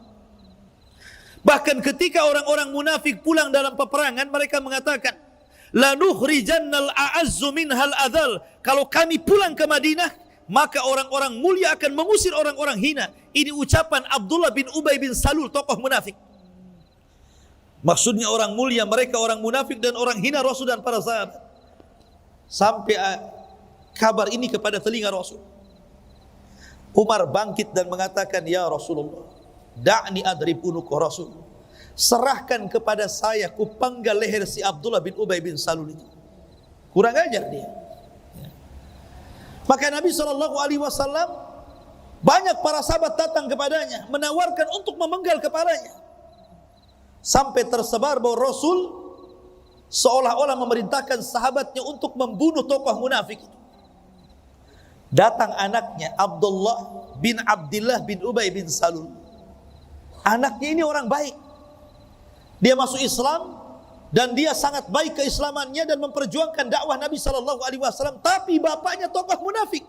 Bahkan ketika orang-orang munafik pulang dalam peperangan, mereka mengatakan, la nukhrijannal a'azzu minhal adzal. Kalau kami pulang ke Madinah, maka orang-orang mulia akan mengusir orang-orang hina. Ini ucapan Abdullah bin Ubay bin Salul, tokoh munafik. Maksudnya orang mulia, mereka orang munafik dan orang hina Rasul dan para sahabat. Sampai kabar ini kepada telinga Rasul. Umar bangkit dan mengatakan, ya Rasulullah, da'ni adrib unuqa Rasul. Serahkan kepada saya, ku penggal leher si Abdullah bin Ubay bin Salul itu. Kurang ajar dia. Maka Nabi SAW, banyak para sahabat datang kepadanya, menawarkan untuk memenggal kepalanya. Sampai tersebar bahwa Rasul seolah-olah memerintahkan sahabatnya untuk membunuh tokoh munafik itu. Datang anaknya Abdullah bin Abdullah bin Ubay bin Salul. Anaknya ini orang baik. Dia masuk Islam dan dia sangat baik keislamannya dan memperjuangkan dakwah Nabi SAW. Tapi bapaknya tokoh munafik.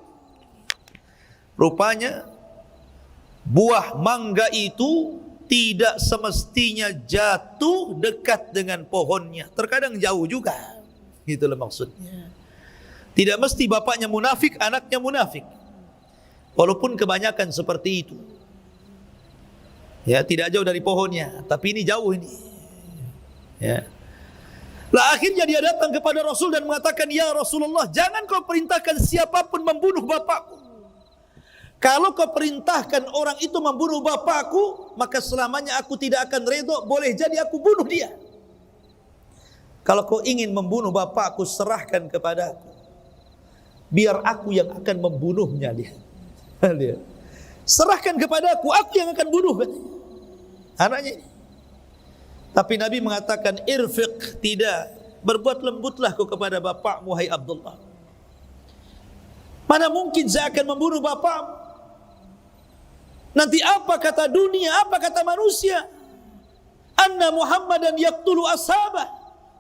Rupanya buah mangga itu tidak semestinya jatuh dekat dengan pohonnya. Terkadang jauh juga. Itulah maksudnya. Tidak mesti bapaknya munafik, anaknya munafik. Walaupun kebanyakan seperti itu. Ya, tidak jauh dari pohonnya, tapi ini jauh ini. Ya. Lah akhirnya dia datang kepada Rasul dan mengatakan, ya Rasulullah, jangan kau perintahkan siapapun membunuh bapakku. Kalau kau perintahkan orang itu membunuh bapakku, maka selamanya aku tidak akan redha, boleh jadi aku bunuh dia. Kalau kau ingin membunuh bapakku, serahkan kepada aku, biar aku yang akan membunuhnya dia. Serahkan kepada aku yang akan bunuh anaknya. Tapi Nabi mengatakan, irfiq, tidak, berbuat lembutlah kau kepada bapakmu, hai Abdullah. Mana mungkin saya akan membunuh bapakmu? Nanti apa kata dunia, apa kata manusia? Anna Muhammadan yaqtulu ashabah.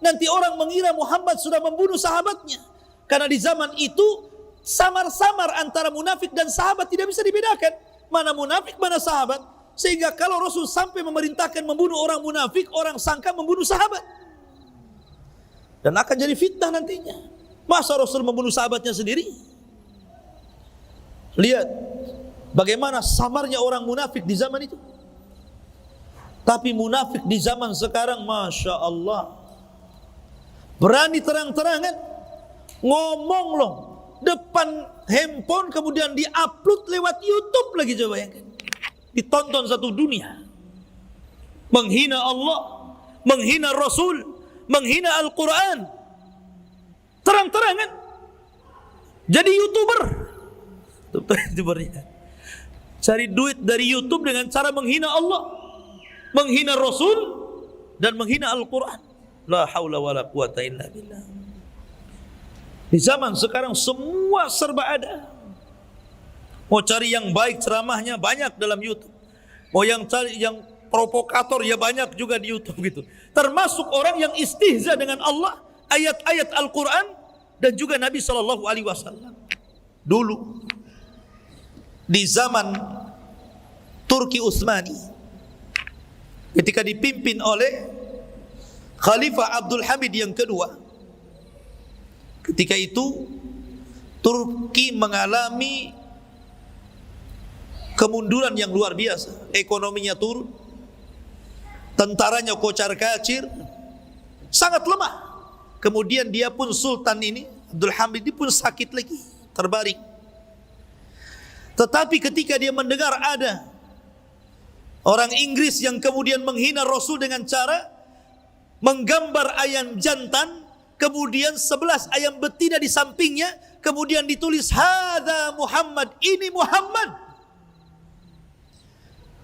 Nanti orang mengira Muhammad sudah membunuh sahabatnya. Karena di zaman itu samar-samar antara munafik dan sahabat tidak bisa dibedakan. Mana munafik, mana sahabat. Sehingga kalau Rasul sampai memerintahkan membunuh orang munafik, orang sangka membunuh sahabat. Dan akan jadi fitnah nantinya. Masa Rasul membunuh sahabatnya sendiri? Lihat bagaimana samarnya orang munafik di zaman itu. Tapi munafik di zaman sekarang, Masya Allah, berani terang-terangan ngomong loh depan handphone, kemudian diupload lewat YouTube lagi. Coba bayangkan, ditonton satu dunia. Menghina Allah, menghina Rasul, menghina Al-Quran, terang-terangan. Jadi YouTuber. YouTubernya cari duit dari YouTube dengan cara menghina Allah, menghina Rasul, dan menghina Al-Quran. La haula wa la quwata illa billah. Di zaman sekarang semua serba ada. Mau cari yang baik ceramahnya banyak dalam YouTube. Mau yang cari yang provokator ya banyak juga di YouTube gitu. Termasuk orang yang istihza dengan Allah, ayat-ayat Al-Quran, dan juga Nabi SAW. Dulu di zaman Turki Utsmani, ketika dipimpin oleh Khalifah Abdul Hamid yang kedua, ketika itu Turki mengalami kemunduran yang luar biasa. Ekonominya turun, tentaranya kocar-kacir, sangat lemah. Kemudian dia pun sultan ini, Abdul Hamid ini pun sakit lagi, terbaring. Tetapi ketika dia mendengar ada orang Inggris yang kemudian menghina Rasul dengan cara menggambar ayam jantan, kemudian 11 ayam betina di sampingnya, kemudian ditulis hadza Muhammad, ini Muhammad.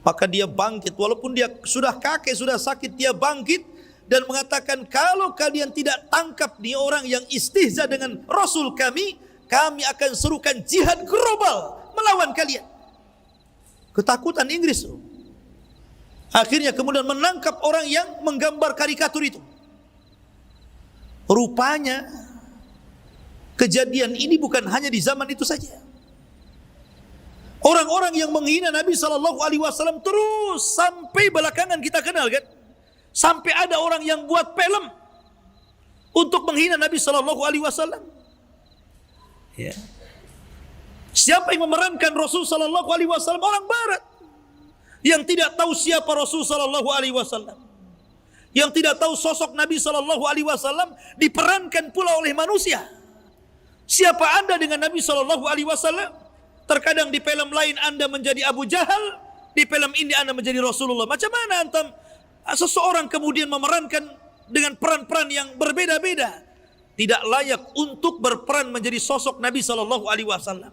Maka dia bangkit, walaupun dia sudah kakek, sudah sakit, dia bangkit dan mengatakan, kalau kalian tidak tangkap nih orang yang istihza dengan Rasul kami akan serukan jihad global melawan kalian. Ketakutan Inggris. Akhirnya kemudian menangkap orang yang menggambar karikatur itu. Rupanya kejadian ini bukan hanya di zaman itu saja. Orang-orang yang menghina Nabi SAW terus sampai belakangan kita kenal kan. Sampai ada orang yang buat film untuk menghina Nabi SAW. Ya. Siapa yang memerankan Rasul SAW? Orang Barat yang tidak tahu siapa Rasul SAW, yang tidak tahu sosok Nabi SAW diperankan pula oleh manusia. Siapa anda dengan Nabi SAW? Terkadang di film lain anda menjadi Abu Jahal, di film ini anda menjadi Rasulullah. Macam mana antum seseorang kemudian memerankan dengan peran-peran yang berbeda-beda? Tidak layak untuk berperan menjadi sosok Nabi SAW.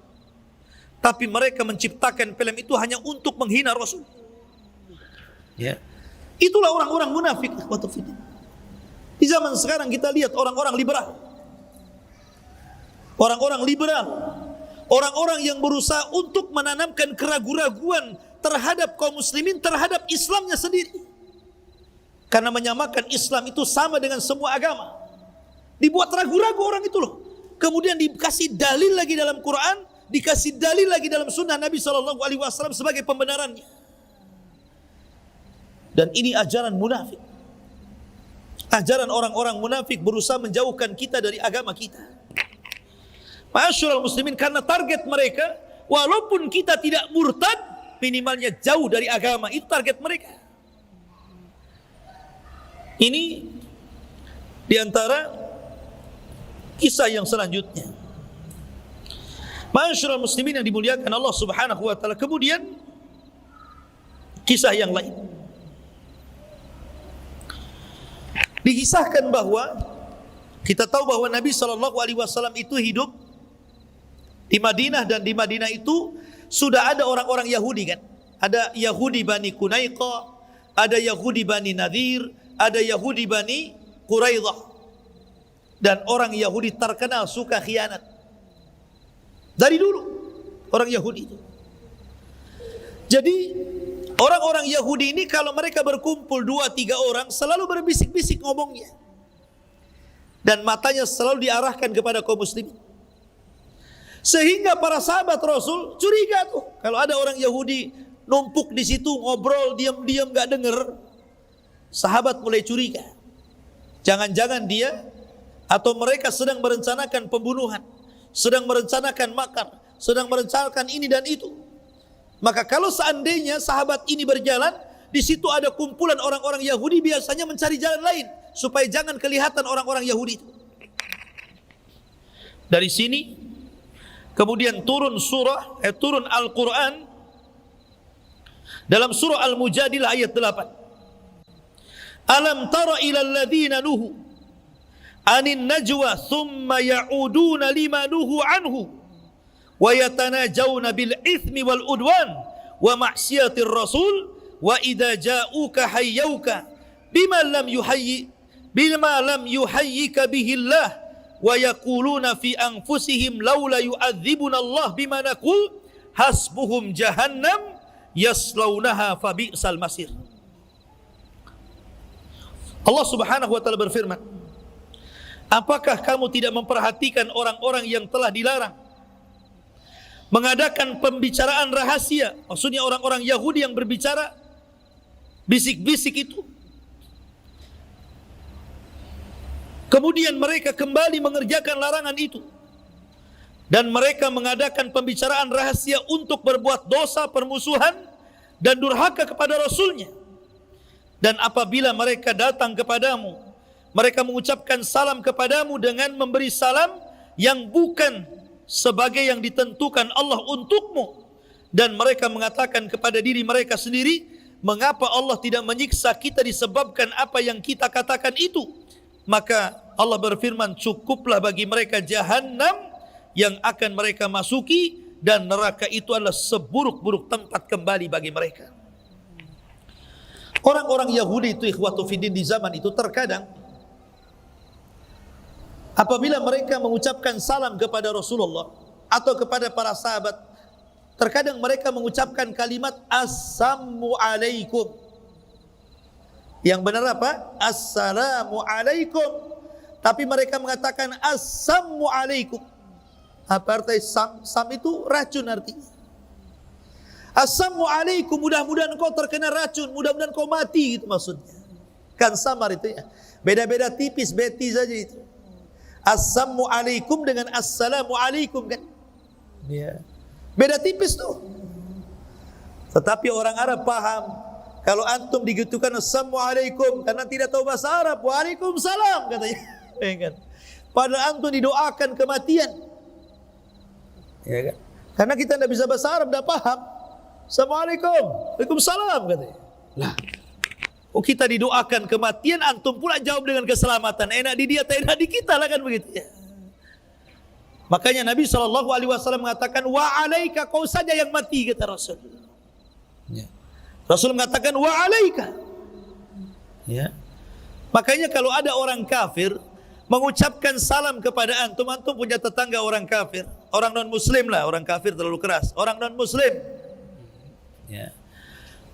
Tapi mereka menciptakan film itu hanya untuk menghina Rasul. Ya. Itulah orang-orang munafik. Di zaman sekarang kita lihat orang-orang liberal. Orang-orang liberal, orang-orang yang berusaha untuk menanamkan keraguan-raguan terhadap kaum muslimin, terhadap Islamnya sendiri. Karena menyamakan Islam itu sama dengan semua agama. Dibuat ragu-ragu orang itu loh. Kemudian dikasih dalil lagi dalam Quran, dikasih dalil lagi dalam sunnah Nabi SAW sebagai pembenarannya. Dan ini ajaran munafik. Ajaran orang-orang munafik berusaha menjauhkan kita dari agama kita. Ma'asyiral muslimin, karena target mereka, walaupun kita tidak murtad, minimalnya jauh dari agama. Itu target mereka. Ini diantara kisah yang selanjutnya. Ma'asyiral muslimin yang dimuliakan Allah Subhanahu wa taala. Kemudian kisah yang lain. Dikisahkan bahwa kita tahu bahwa Nabi SAW itu hidup di Madinah, dan di Madinah itu sudah ada orang-orang Yahudi kan. Ada Yahudi Bani Qunaiqah, ada Yahudi Bani Nadir, ada Yahudi Bani Quraidah. Dan orang Yahudi terkenal suka khianat. Dari dulu orang Yahudi itu. Jadi orang-orang Yahudi ini kalau mereka berkumpul 2-3 orang selalu berbisik-bisik ngomongnya. Dan matanya selalu diarahkan kepada kaum muslimin. Sehingga para sahabat Rasul curiga tuh. Kalau ada orang Yahudi numpuk di situ ngobrol diam-diam enggak dengar, sahabat mulai curiga. Jangan-jangan dia atau mereka sedang merencanakan pembunuhan, sedang merencanakan makar, sedang merencanakan ini dan itu. Maka kalau seandainya sahabat ini berjalan, di situ ada kumpulan orang-orang Yahudi, biasanya mencari jalan lain supaya jangan kelihatan orang-orang Yahudi itu. Dari sini kemudian turun Al-Quran dalam surah Al-Mujadilah ayat 8. Alam tara ilal ladzina nuhu anin najwa thumma ya'uduna lima nuhu anhu wa yatanajawna bil ithmi wal udwan wa ma'siyatir rasul wa idza ja'uka hayyuka bima lam yuhayyika bihi Allah wa yaquluna fi anfusihim laula yu'adzibuna Allah bima naqul hasbuhum jahannam yaslaunaha fa bi'sal masir. Allah Subhanahu wa taala berfirman, apakah kamu tidak memperhatikan orang-orang yang telah dilarang mengadakan pembicaraan rahasia? Maksudnya orang-orang Yahudi yang berbicara bisik-bisik itu. Kemudian mereka kembali mengerjakan larangan itu. dan mereka mengadakan pembicaraan rahasia untuk berbuat dosa permusuhan dan durhaka kepada Rasulnya. Dan apabila mereka datang kepadamu, mereka mengucapkan salam kepadamu dengan memberi salam yang bukan sebagai yang ditentukan Allah untukmu. Dan mereka mengatakan kepada diri mereka sendiri, mengapa Allah tidak menyiksa kita disebabkan apa yang kita katakan itu? Maka Allah berfirman, cukuplah bagi mereka Jahannam yang akan mereka masuki, dan neraka itu adalah seburuk-buruk tempat kembali bagi mereka. Orang-orang Yahudi itu ikhwatu fiddin di zaman itu terkadang apabila mereka mengucapkan salam kepada Rasulullah atau kepada para sahabat, terkadang mereka mengucapkan kalimat Assalamu alaikum. Yang benar apa? Assalamu alaikum. Tapi mereka mengatakan Assalamu alaikum. Apa arti sam? Sam itu racun artinya. Assalamu alaikum, mudah-mudahan kau terkena racun, mudah-mudahan kau mati, gitu maksudnya. Kan samar itu ya. Beda-beda tipis, beti saja itu. Assalamu alaikum dengan assalamu alaikum kan. Ya. Beda tipis tuh. Tetapi orang Arab paham. Kalau antum digitukan assalamu alaikum karena tidak tahu bahasa Arab, waalaikumsalam katanya. Ya kan? Padahal antum didoakan kematian. Ya kan? Karena kita tidak bisa bahasa Arab, tidak paham. Assalamualaikum, waalaikumsalam katanya. Lah, oh kita didoakan kematian, antum pula jawab dengan keselamatan. Enak di dia, tak enak di kita lah kan begitu ya. Makanya Nabi SAW mengatakan, wa alaika, kau saja yang mati, kata Rasul. Ya. Rasul mengatakan, wa alaika. Ya. Makanya kalau ada orang kafir mengucapkan salam kepada antum, antum punya tetangga orang kafir, orang non muslim lah, orang kafir terlalu keras, orang non muslim. Ya.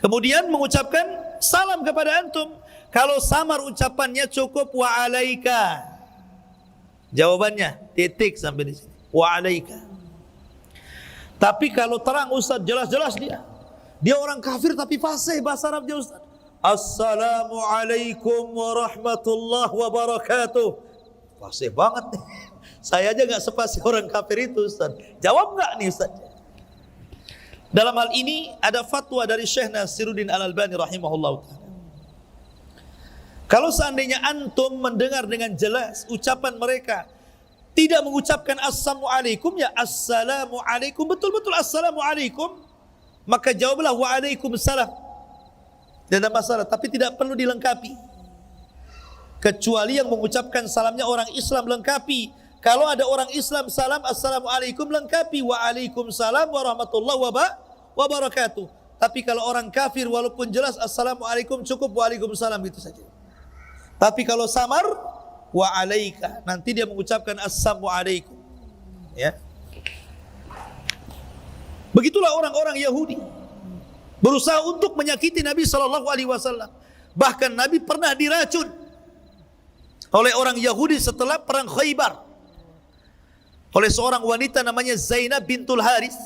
Kemudian mengucapkan salam kepada antum. Kalau samar ucapannya cukup wa alaika. Jawabannya titik sampai di sini. Wa alaika. Tapi kalau terang Ustaz, jelas-jelas dia orang kafir tapi fasih bahasa Arabnya Ustaz. Assalamualaikum warahmatullahi wabarakatuh. Fasih banget nih. Saya aja enggak sepasih orang kafir itu Ustaz. Jawab enggak nih Ustaz? Dalam hal ini ada fatwa dari Syekh Nasiruddin Al-Albani rahimahullah. Kalau seandainya antum mendengar dengan jelas ucapan mereka tidak mengucapkan assalamualaikum, ya assalamualaikum, betul-betul assalamualaikum, maka jawablah waalaikumsalam. Tidak ada masalah, tapi tidak perlu dilengkapi. Kecuali yang mengucapkan salamnya orang Islam lengkapi. Kalau ada orang Islam salam assalamualaikum lengkapi waalaikumsalam warahmatullahi wabarakatuh. Tapi kalau orang kafir walaupun jelas assalamualaikum cukup waalaikumsalam gitu saja. Tapi kalau samar wa alaika, nanti dia mengucapkan assalamualaikum. Ya. Begitulah orang-orang Yahudi berusaha untuk menyakiti Nabi SAW. Bahkan Nabi pernah diracun oleh orang Yahudi setelah perang Khaybar, oleh seorang wanita namanya Zainab bintul Haris.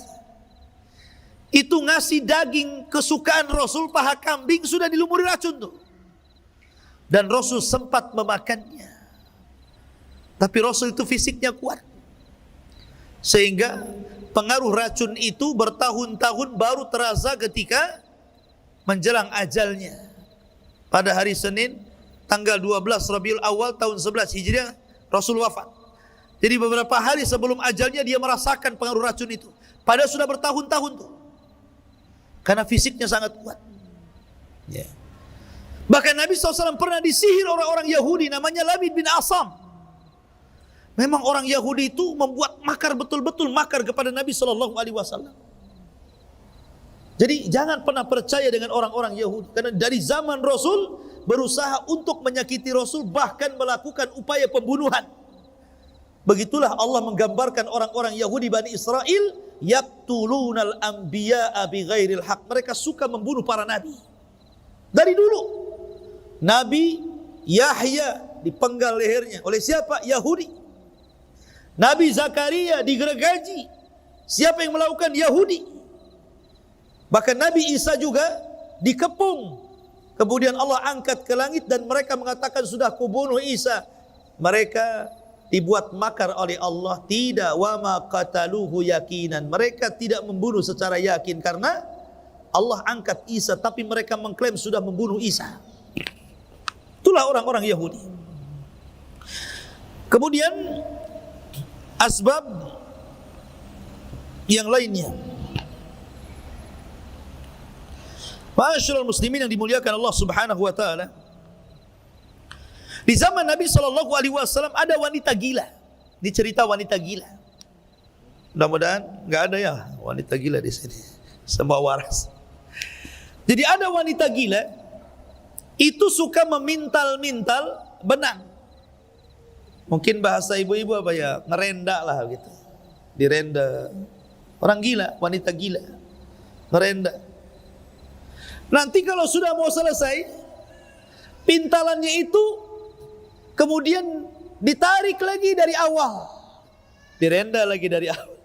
Itu ngasih daging kesukaan Rasul, paha kambing sudah dilumuri racun tuh. Dan Rasul sempat memakannya. Tapi Rasul itu fisiknya kuat, sehingga pengaruh racun itu bertahun-tahun baru terasa ketika menjelang ajalnya. Pada hari Senin tanggal 12 Rabiul Awal tahun 11 Hijriah Rasul wafat. Jadi beberapa hari sebelum ajalnya dia merasakan pengaruh racun itu. Padahal sudah bertahun-tahun tuh. Karena fisiknya sangat kuat. Ya. Bahkan Nabi SAW pernah disihir orang-orang Yahudi namanya Labid bin Asam. Memang orang Yahudi itu membuat makar, betul-betul makar kepada Nabi SAW. Jadi jangan pernah percaya dengan orang-orang Yahudi. Karena dari zaman Rasul berusaha untuk menyakiti Rasul, bahkan melakukan upaya pembunuhan. Begitulah Allah menggambarkan orang-orang Yahudi Bani Israel, yaqtulunal anbiya'a bighairil haq. Mereka suka membunuh para nabi. Dari dulu Nabi Yahya dipenggal lehernya oleh siapa? Yahudi. Nabi Zakaria digergaji. Siapa yang melakukan? Yahudi. Bahkan Nabi Isa juga dikepung. Kemudian Allah angkat ke langit dan mereka mengatakan sudah kubunuh Isa. Mereka dibuat makar oleh Allah. Tidak, wa ma qataluhu yakinan. Mereka tidak membunuh secara yakin karena Allah angkat Isa, tapi mereka mengklaim sudah membunuh Isa. Itulah orang-orang Yahudi. Kemudian asbab yang lainnya. Ma'asyiral muslimin yang dimuliakan Allah Subhanahu wa taala. Di zaman Nabi sallallahu alaihi wasallam ada wanita gila. Ini cerita wanita gila. Mudah-mudahan enggak ada ya wanita gila di sini. Semua waras. Jadi ada wanita gila itu suka memintal-mintal benang. Mungkin bahasa ibu-ibu apa ya? Ngerenda lah gitu. Direnda. Orang gila, wanita gila. Ngerenda. Nanti kalau sudah mau selesai, pintalannya itu kemudian ditarik lagi dari awal. Direnda lagi dari awal.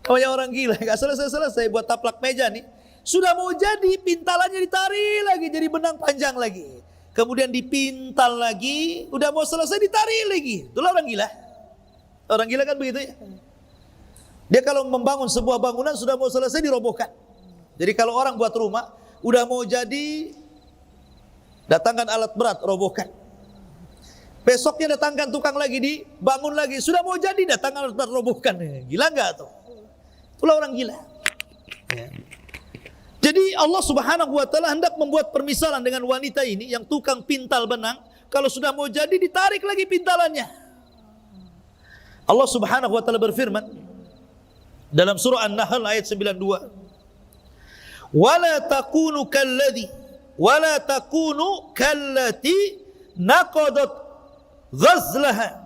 Namanya orang gila, enggak selesai-selesai buat taplak meja nih. Sudah mau jadi, pintalannya ditarik lagi jadi benang panjang lagi. Kemudian dipintal lagi, udah mau selesai ditarik lagi. Itulah orang gila. Orang gila kan begitu ya. Dia kalau membangun sebuah bangunan sudah mau selesai dirobohkan. Jadi kalau orang buat rumah, udah mau jadi, datangkan alat berat, robohkan. Besoknya datangkan tukang lagi, dibangun lagi. Sudah mau jadi, datangkan alat berat, robohkan. Gila enggak tuh? Itulah orang gila. Ya. Jadi Allah Subhanahu wa taala hendak membuat permisalan dengan wanita ini yang tukang pintal benang. Kalau sudah mau jadi ditarik lagi pintalannya. Allah Subhanahu wa taala berfirman dalam surah An-Nahl ayat 92. Wala takunu kallati naqadat ghazlaha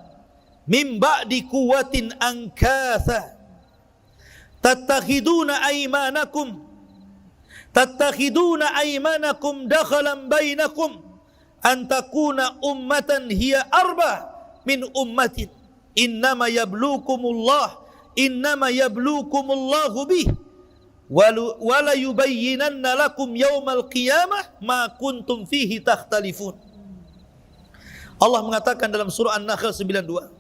min ba'di quwwatin ankatha tattakhiduna aymanakum dakhalan bainakum an takuna ummatan hiya arba min ummatin innama yablukumullahu bih wala yubayyinanna lakum yawmal qiyamah ma kuntum fihi takhtalifun. Allah mengatakan dalam surah An-Nahl 92,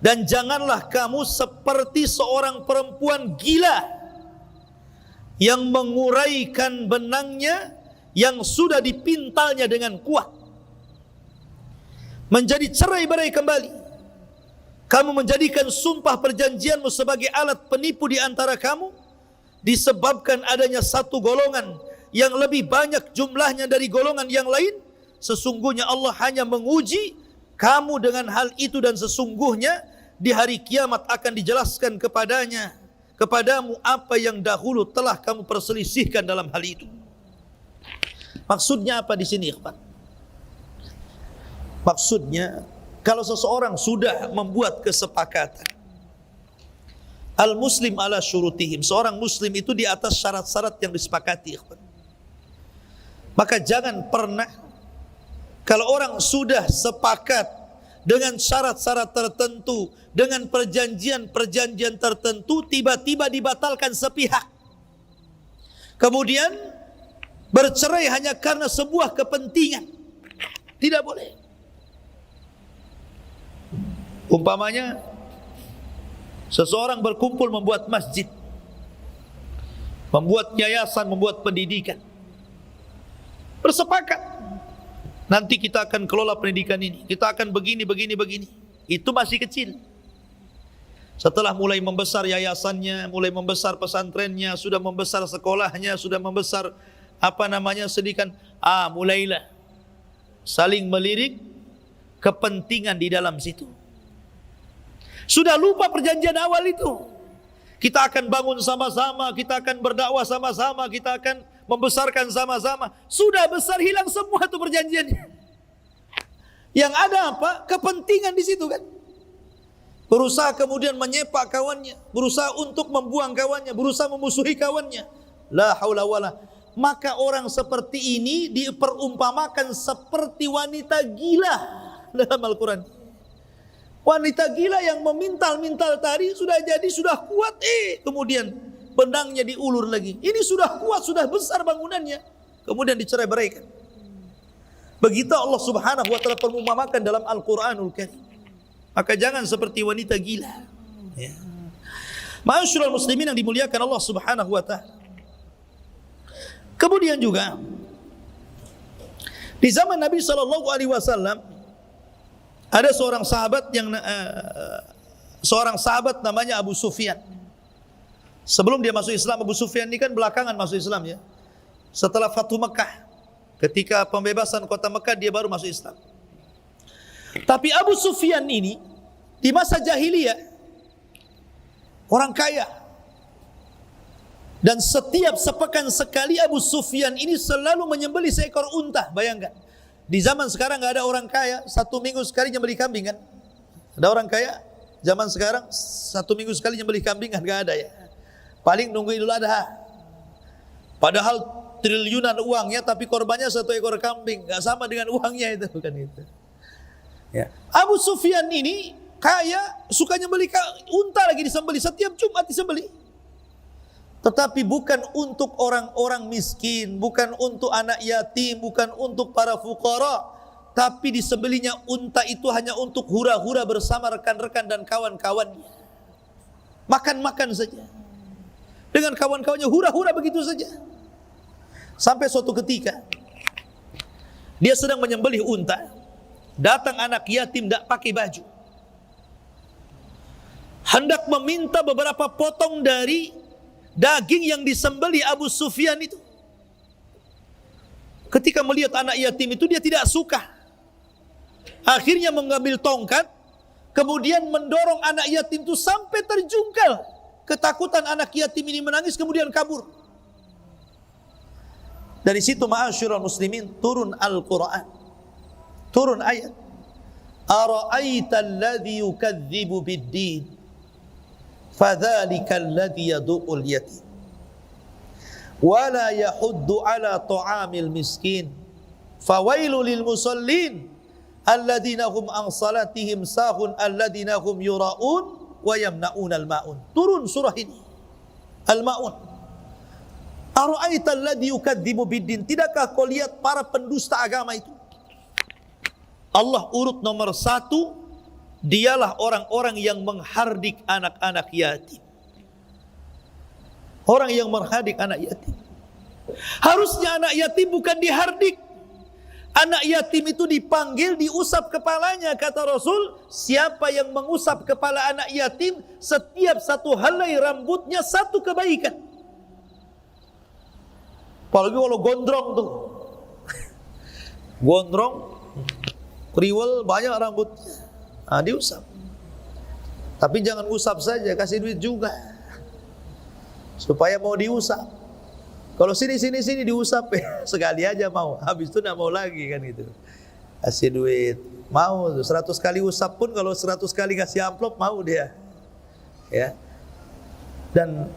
dan janganlah kamu seperti seorang perempuan gila yang menguraikan benangnya yang sudah dipintalnya dengan kuat menjadi cerai-berai kembali. Kamu menjadikan sumpah perjanjianmu sebagai alat penipu di antara kamu disebabkan adanya satu golongan yang lebih banyak jumlahnya dari golongan yang lain. Sesungguhnya Allah hanya menguji kamu dengan hal itu, dan sesungguhnya di hari kiamat akan dijelaskan kepadamu apa yang dahulu telah kamu perselisihkan dalam hal itu. Maksudnya apa di sini, ikhwan? Maksudnya kalau seseorang sudah membuat kesepakatan, al-muslim ala syurutihim, seorang muslim itu di atas syarat-syarat yang disepakati, ikhwan. Maka jangan pernah, kalau orang sudah sepakat dengan syarat-syarat tertentu, dengan perjanjian-perjanjian tertentu, tiba-tiba dibatalkan sepihak, kemudian bercerai hanya karena sebuah kepentingan, tidak boleh. Umpamanya seseorang berkumpul membuat masjid, membuat yayasan, membuat pendidikan, bersepakat, nanti kita akan kelola pendidikan ini, kita akan begini. Itu masih kecil. Setelah mulai membesar yayasannya, mulai membesar pesantrennya, sudah membesar sekolahnya, sudah membesar pendidikan, mulailah saling melirik kepentingan di dalam situ. Sudah lupa perjanjian awal itu. Kita akan bangun sama-sama, kita akan berdakwah sama-sama, kita akan membesarkan sama-sama. Sudah besar, hilang semua itu perjanjiannya. Yang ada apa? Kepentingan di situ kan. Berusaha kemudian menyepak kawannya, berusaha untuk membuang kawannya, berusaha memusuhi kawannya. La haula wala. Maka orang seperti ini diperumpamakan seperti wanita gila dalam Al-Quran. Wanita gila yang memintal-mintal tadi sudah jadi, sudah kuat, kemudian benangnya diulur lagi. Ini sudah kuat, sudah besar bangunannya, kemudian dicerai-beraikan. Begitu Allah Subhanahu wa taala perumpamakan dalam Al-Qur'anul Karim. Maka jangan seperti wanita gila. Ya. Ma'asyiral muslimin yang dimuliakan Allah Subhanahu wa taala. Kemudian juga di zaman Nabi sallallahu alaihi wasallam ada seorang sahabat namanya Abu Sufyan. Sebelum dia masuk Islam, Abu Sufyan ini kan belakangan masuk Islam ya. Setelah Fathu Mekah, ketika pembebasan kota Mekah dia baru masuk Islam. Tapi Abu Sufyan ini di masa jahiliyah orang kaya. Dan setiap sepekan sekali Abu Sufyan ini selalu menyembelih seekor unta. Bayangkan, di zaman sekarang nggak ada orang kaya 1 minggu sekali nyembelih kambing kan? Ada orang kaya zaman sekarang 1 minggu sekali nyembelih kambing kan? Nggak ada ya. Paling nunggu Idul Adha. Padahal triliunan uangnya, tapi korbannya 1 ekor kambing. Nggak sama dengan uangnya itu, bukan itu. Ya. Abu Sufyan ini kaya, suka nyembelih unta, lagi disembelih setiap Jumat disembelih. Tetapi bukan untuk orang-orang miskin, bukan untuk anak yatim, bukan untuk para fuqara, tapi disembelihnya unta itu hanya untuk hura-hura bersama rekan-rekan dan kawan-kawannya. Makan-makan saja. Dengan kawan-kawannya hura-hura begitu saja. Sampai suatu ketika dia sedang menyembelih unta, datang anak yatim tak pakai baju, hendak meminta beberapa potong dari daging yang disembelih Abu Sufyan itu. Ketika melihat anak yatim itu, dia tidak suka. Akhirnya mengambil tongkat, kemudian mendorong anak yatim itu sampai terjungkal. Ketakutan anak yatim ini menangis, kemudian kabur. Dari situ ma'asyiral muslimin turun Al-Quran, turun ayat, ara'aita alladhi yukadzibu bid-din fadzalika alladhi yadu'ul yatim wa la yahuddu ala ta'amil miskin fawailul lil musallin alladzina hum an salatihim sahun alladzina hum yura'un wa yamna'unal ma'un. Turun surah ini Al-Ma'un. Ara'aita alladhi yukadzibu bid-din, tidakkah kau lihat para pendusta agama itu? Allah urut nomor 1, dialah orang-orang yang menghardik anak-anak yatim. Orang yang menghardik anak yatim. Harusnya anak yatim bukan dihardik. Anak yatim itu dipanggil, diusap kepalanya. Kata Rasul, siapa yang mengusap kepala anak yatim, setiap 1 helai rambutnya 1 kebaikan. Apalagi kalau gondrong tuh. Gondrong, kriwel, banyak rambutnya. Nah, diusap. Tapi jangan usap saja, kasih duit juga supaya mau diusap. Kalau sini diusap ya, sekali aja mau, habis itu tidak mau lagi kan gitu. Kasih duit, mau 100 kali usap pun, kalau 100 kali kasih amplop mau dia. Ya. Dan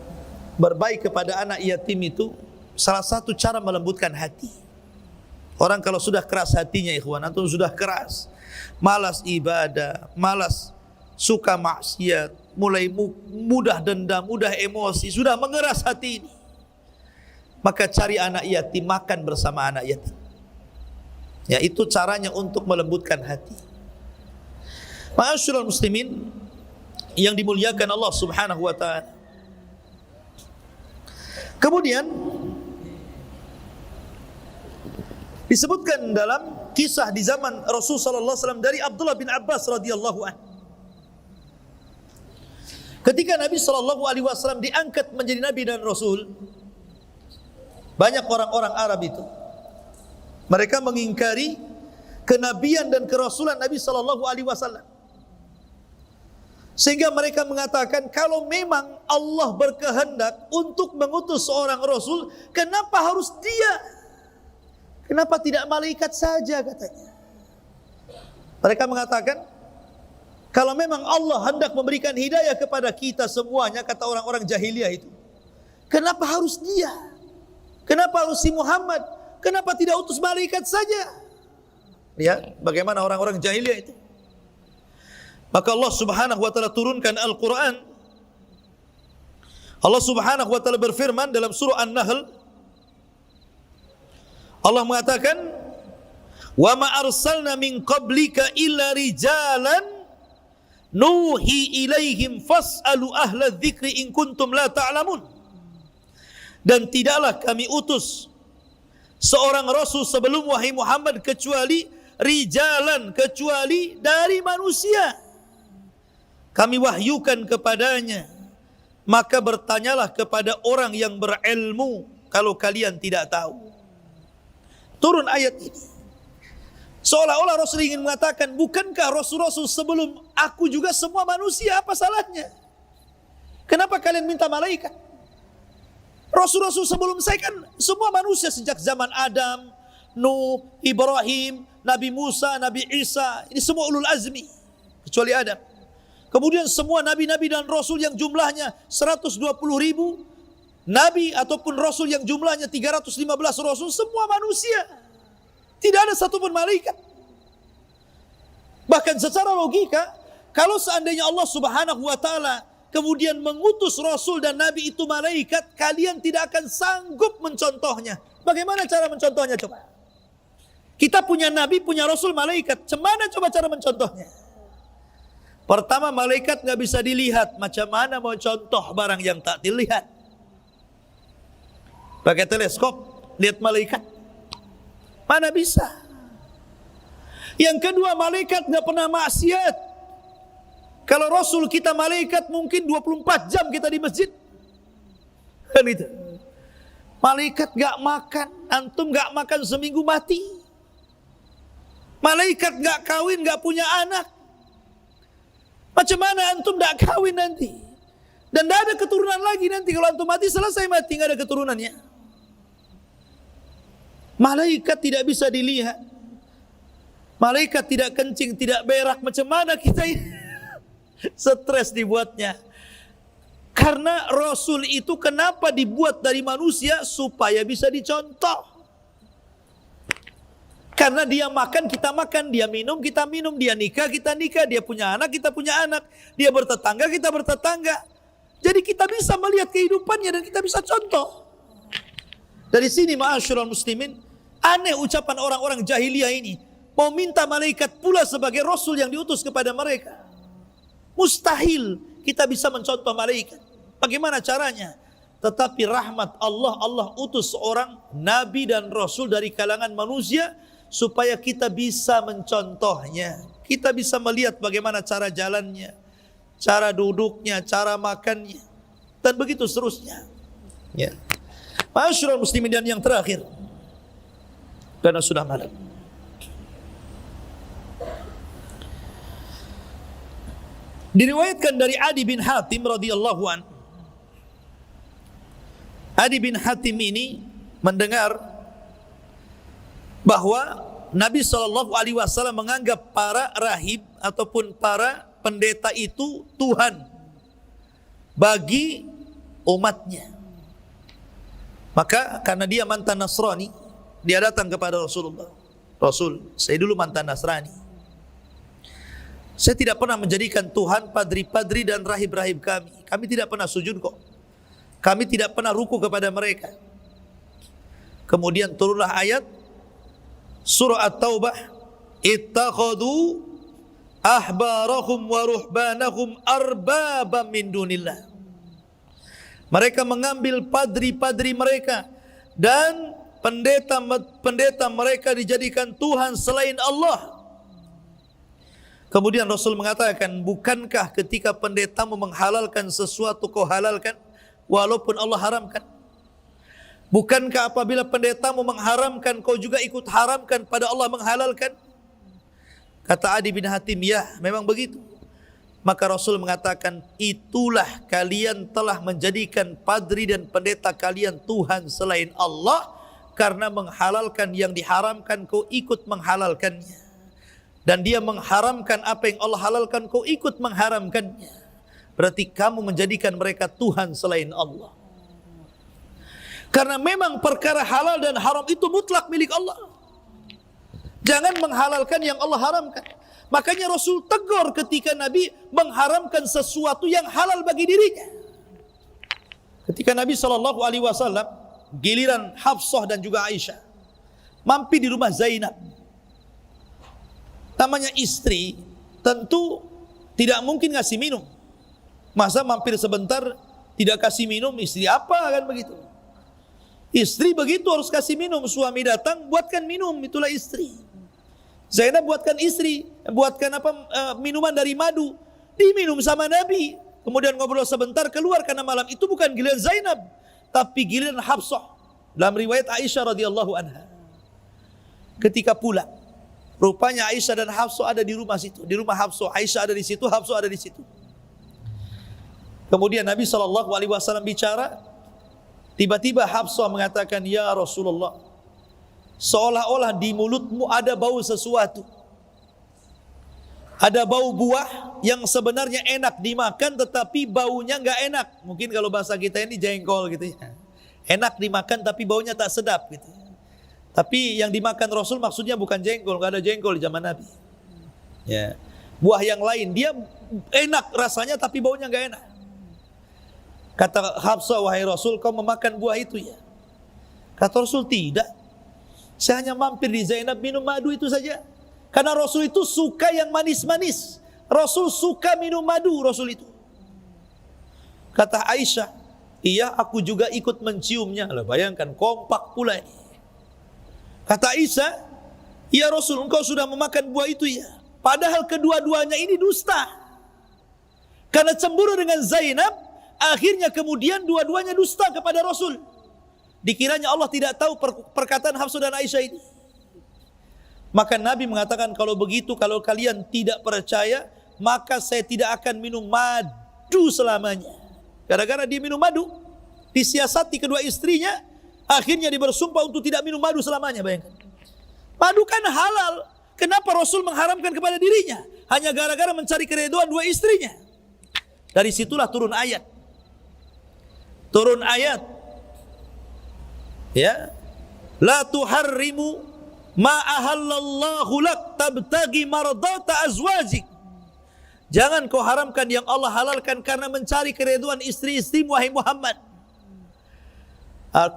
berbaik kepada anak yatim itu salah satu cara melembutkan hati. Orang kalau sudah keras hatinya, ikhwan, atau sudah keras, malas ibadah, malas, suka maksiat, mulai mudah dendam, mudah emosi, sudah mengeras hati ini, maka cari anak yatim, makan bersama anak yatim. Ya, itu caranya untuk melembutkan hati. Ma'asyiral muslimin yang dimuliakan Allah Subhanahu wa taala. Kemudian disebutkan dalam kisah di zaman Rasul sallallahu alaihi wasallam dari Abdullah bin Abbas radhiyallahu anhu. Ketika Nabi sallallahu alaihi wasallam diangkat menjadi nabi dan rasul, banyak orang-orang Arab itu mereka mengingkari kenabian dan kerasulan Nabi sallallahu alaihi wasallam. Sehingga mereka mengatakan, kalau memang Allah berkehendak untuk mengutus seorang rasul, kenapa harus dia? Kenapa tidak malaikat saja, katanya. Mereka mengatakan, kalau memang Allah hendak memberikan hidayah kepada kita semuanya, kata orang-orang jahiliyah itu, kenapa harus dia? Kenapa harus si Muhammad? Kenapa tidak utus malaikat saja? Lihat bagaimana orang-orang jahiliyah itu. Maka Allah Subhanahu wa taala turunkan Al-Quran. Allah Subhanahu wa taala berfirman dalam surah An-Nahl, Allah mengatakan, "Wa ma arsalna min qablika illa rijalan nuhi ilaihim fas'alu ahla dzikri in kuntum la ta'lamun. Dan tidaklah kami utus seorang rasul sebelum wahai Muhammad kecuali rijalan, kecuali dari manusia. Kami wahyukan kepadanya, maka bertanyalah kepada orang yang berilmu kalau kalian tidak tahu. Turun ayat ini. Seolah-olah Rasul ingin mengatakan, bukankah Rasul-Rasul sebelum aku juga semua manusia, apa salahnya? Kenapa kalian minta malaikat? Rasul-Rasul sebelum saya kan semua manusia, sejak zaman Adam, Nuh, Ibrahim, Nabi Musa, Nabi Isa. Ini semua ulul azmi, kecuali Adam. Kemudian semua nabi-nabi dan rasul yang jumlahnya 120.000 nabi ataupun rasul yang jumlahnya 315 rasul, semua manusia. Tidak ada satupun malaikat. Bahkan secara logika, kalau seandainya Allah Subhanahu wa taala kemudian mengutus rasul dan nabi itu malaikat, kalian tidak akan sanggup mencontohnya. Bagaimana cara mencontohnya coba? Kita punya nabi, punya rasul, malaikat. Cemana coba cara mencontohnya? Pertama, malaikat nggak bisa dilihat. Macam mana mau contoh barang yang tak dilihat? Pakai teleskop, lihat malaikat. Mana bisa? Yang kedua, malaikat nggak pernah maksiat. Kalau rasul kita malaikat mungkin 24 jam kita di masjid. Kan itu. Malaikat nggak makan, antum nggak makan seminggu mati. Malaikat nggak kawin, nggak punya anak. Macam mana antum nggak kawin nanti? Dan tidak ada keturunan lagi nanti. Kalau antum mati, selesai mati, nggak ada keturunannya. Malaikat tidak bisa dilihat. Malaikat tidak kencing, tidak berak. Macam mana kita stres dibuatnya? Karena Rasul itu kenapa dibuat dari manusia? Supaya bisa dicontoh. Karena dia makan, kita makan. Dia minum, kita minum. Dia nikah, kita nikah. Dia punya anak, kita punya anak. Dia bertetangga, kita bertetangga. Jadi kita bisa melihat kehidupannya dan kita bisa contoh. Dari sini ma'asyiral muslimin, aneh ucapan orang-orang jahiliyah ini. Mau minta malaikat pula sebagai rasul yang diutus kepada mereka. Mustahil kita bisa mencontoh malaikat. Bagaimana caranya? Tetapi rahmat Allah, Allah utus seorang nabi dan rasul dari kalangan manusia supaya kita bisa mencontohnya. Kita bisa melihat bagaimana cara jalannya, cara duduknya, cara makannya, dan begitu seterusnya. Ya. Ma'asyiral muslimin, dan yang terakhir, karena sudah malam, diriwayatkan dari Adi bin Hatim radhiyallahu an. Adi bin Hatim ini mendengar bahwa Nabi SAW menganggap para rahib ataupun para pendeta itu Tuhan bagi umatnya. Maka karena dia mantan Nasrani, dia datang kepada Rasulullah. Rasul, saya dulu mantan Nasrani. Saya tidak pernah menjadikan Tuhan padri-padri dan rahib-rahib kami. Kami tidak pernah sujud kok. Kami tidak pernah ruku kepada mereka. Kemudian turunlah ayat surah At-Taubah, ittakhadhu ahbarahum wa ruhbanahum arbabam min dunillah. Mereka mengambil padri-padri mereka dan pendeta mereka dijadikan Tuhan selain Allah. Kemudian Rasul mengatakan, bukankah ketika pendetamu menghalalkan sesuatu kau halalkan walaupun Allah haramkan? Bukankah apabila pendetamu mengharamkan kau juga ikut haramkan pada Allah menghalalkan? Kata Adi bin Hatim, ya memang begitu. Maka Rasul mengatakan, itulah kalian telah menjadikan padri dan pendeta kalian Tuhan selain Allah, karena menghalalkan yang diharamkan kau ikut menghalalkannya, dan dia mengharamkan apa yang Allah halalkan kau ikut mengharamkannya. Berarti kamu menjadikan mereka Tuhan selain Allah. Karena memang perkara halal dan haram itu mutlak milik Allah. Jangan menghalalkan yang Allah haramkan. Makanya Rasul tegur ketika Nabi mengharamkan sesuatu yang halal bagi dirinya. Ketika Nabi SAW, giliran Hafsah dan juga Aisyah mampir di rumah Zainab. Namanya istri, tentu Tidak mungkin ngasih minum. Masa mampir sebentar tidak kasih minum, istri apa kan begitu? Istri begitu harus kasih minum. Suami datang buatkan minum, itulah istri. Zainab buatkan minuman dari madu, diminum sama Nabi. Kemudian ngobrol sebentar, keluar karena malam itu bukan giliran Zainab, tapi giliran Hafsah. Dalam riwayat Aisyah radhiyallahu anha. Ketika pulang, rupanya Aisyah dan Hafsah ada di rumah situ. Di rumah Hafsah, Aisyah ada di situ, Hafsah ada di situ. Kemudian Nabi SAW bicara, tiba-tiba Hafsah mengatakan, "Ya Rasulullah, seolah-olah di mulutmu ada bau sesuatu. Ada bau buah yang sebenarnya enak dimakan, tetapi baunya enggak enak." Mungkin kalau bahasa kita ini jengkol gitu ya. Enak dimakan tapi baunya tak sedap gitu. Tapi yang dimakan Rasul maksudnya bukan jengkol, enggak ada jengkol di zaman Nabi. Ya. Buah yang lain, dia enak rasanya tapi baunya enggak enak. Kata Hafsah, "Wahai Rasul, kau memakan buah itu ya?" Kata Rasul, "Tidak. Saya hanya mampir di Zainab minum madu itu saja." Karena Rasul itu suka yang manis-manis. Rasul suka minum madu, Rasul itu. Kata Aisyah, "Iya, aku juga ikut menciumnya." Lah, bayangkan, kompak pula ini. Kata Aisyah, "Ya Rasul, engkau sudah memakan buah itu ya?" Padahal kedua-duanya ini dusta. Karena cemburu dengan Zainab, akhirnya kemudian dua-duanya dusta kepada Rasul. Dikiranya Allah tidak tahu perkataan Hafsah dan Aisyah ini. Maka Nabi mengatakan, "Kalau begitu, kalau kalian tidak percaya, maka saya tidak akan minum madu selamanya." Gara-gara dia minum madu, disiasati kedua istrinya, akhirnya dia bersumpah untuk tidak minum madu selamanya. Bayangkan, madu kan halal, kenapa Rasul mengharamkan kepada dirinya? Hanya gara-gara mencari keridhaan dua istrinya. Dari situlah turun ayat. Ya, la tuharrimu ma ahallallahu lak tabtagi mardata azwajik. Jangan kau haramkan yang Allah halalkan karena mencari keridhaan istri-istrimu, wahai Muhammad.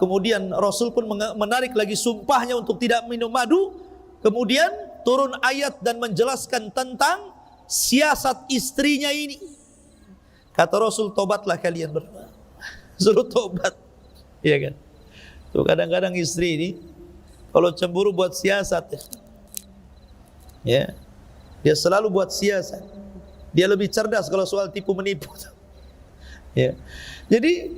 Kemudian Rasul pun menarik lagi sumpahnya untuk tidak minum madu. Kemudian turun ayat dan menjelaskan tentang siasat istrinya ini. Kata Rasul, "Tobatlah kalian berdua." Suruh tobat, iya kan? Tuh kadang-kadang istri ini kalau cemburu buat siasat, ya, dia selalu buat siasat. Dia lebih cerdas kalau soal tipu menipu. Ya, jadi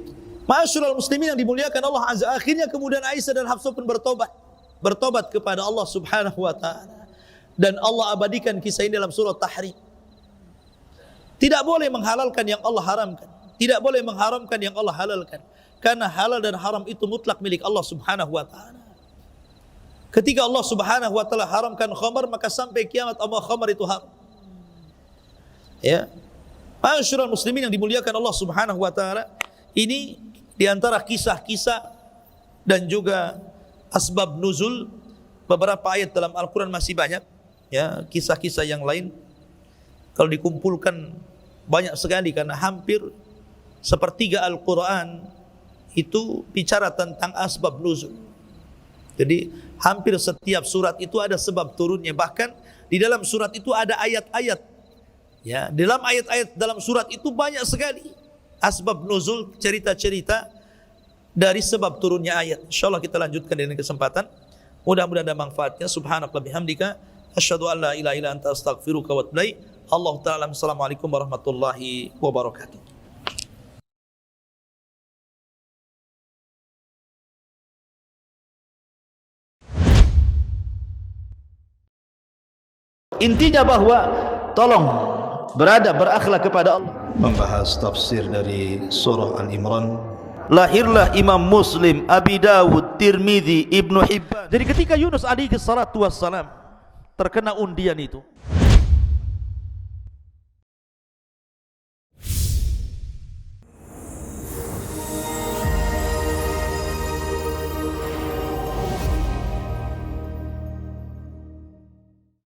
ma'asyiral muslimin yang dimuliakan Allah Azza, akhirnya kemudian Aisyah dan Hafsah pun bertobat kepada Allah Subhanahu wa taala, dan Allah abadikan kisah ini dalam surah Tahrim. Tidak boleh menghalalkan yang Allah haramkan. Tidak boleh mengharamkan yang Allah halalkan. Karena halal dan haram itu mutlak milik Allah Subhanahu wa ta'ala. Ketika Allah Subhanahu wa ta'ala haramkan khamar, maka sampai kiamat Allah khamar itu haram. Ya. Ma'asyiral muslimin yang dimuliakan Allah Subhanahu wa ta'ala, ini diantara kisah-kisah dan juga asbab nuzul beberapa ayat dalam Al-Quran masih banyak. Ya, kisah-kisah yang lain kalau dikumpulkan banyak sekali, karena hampir sepertiga Al-Quran itu bicara tentang asbab nuzul. Jadi hampir setiap surat itu ada sebab turunnya. Bahkan di dalam surat itu ada ayat-ayat. Ya, dalam ayat-ayat dalam surat itu banyak sekali asbab nuzul, cerita-cerita dari sebab turunnya ayat. InsyaAllah kita lanjutkan dengan kesempatan. Mudah-mudahan ada manfaatnya. Subhanakallah bihamdika, asyhadu an la ilaha illa anta astaghfiruka wa atubu ilaik. Allah Ta'ala. Assalamualaikum warahmatullahi wabarakatuh. Intinya bahwa tolong berakhlak kepada Allah. Membahas tafsir dari surah Al-Imran. Lahirlah Imam Muslim, Abi Dawud, Tirmidzi, Ibnu Hibban. Jadi ketika Yunus alaihi salatu wassalam terkena undian itu,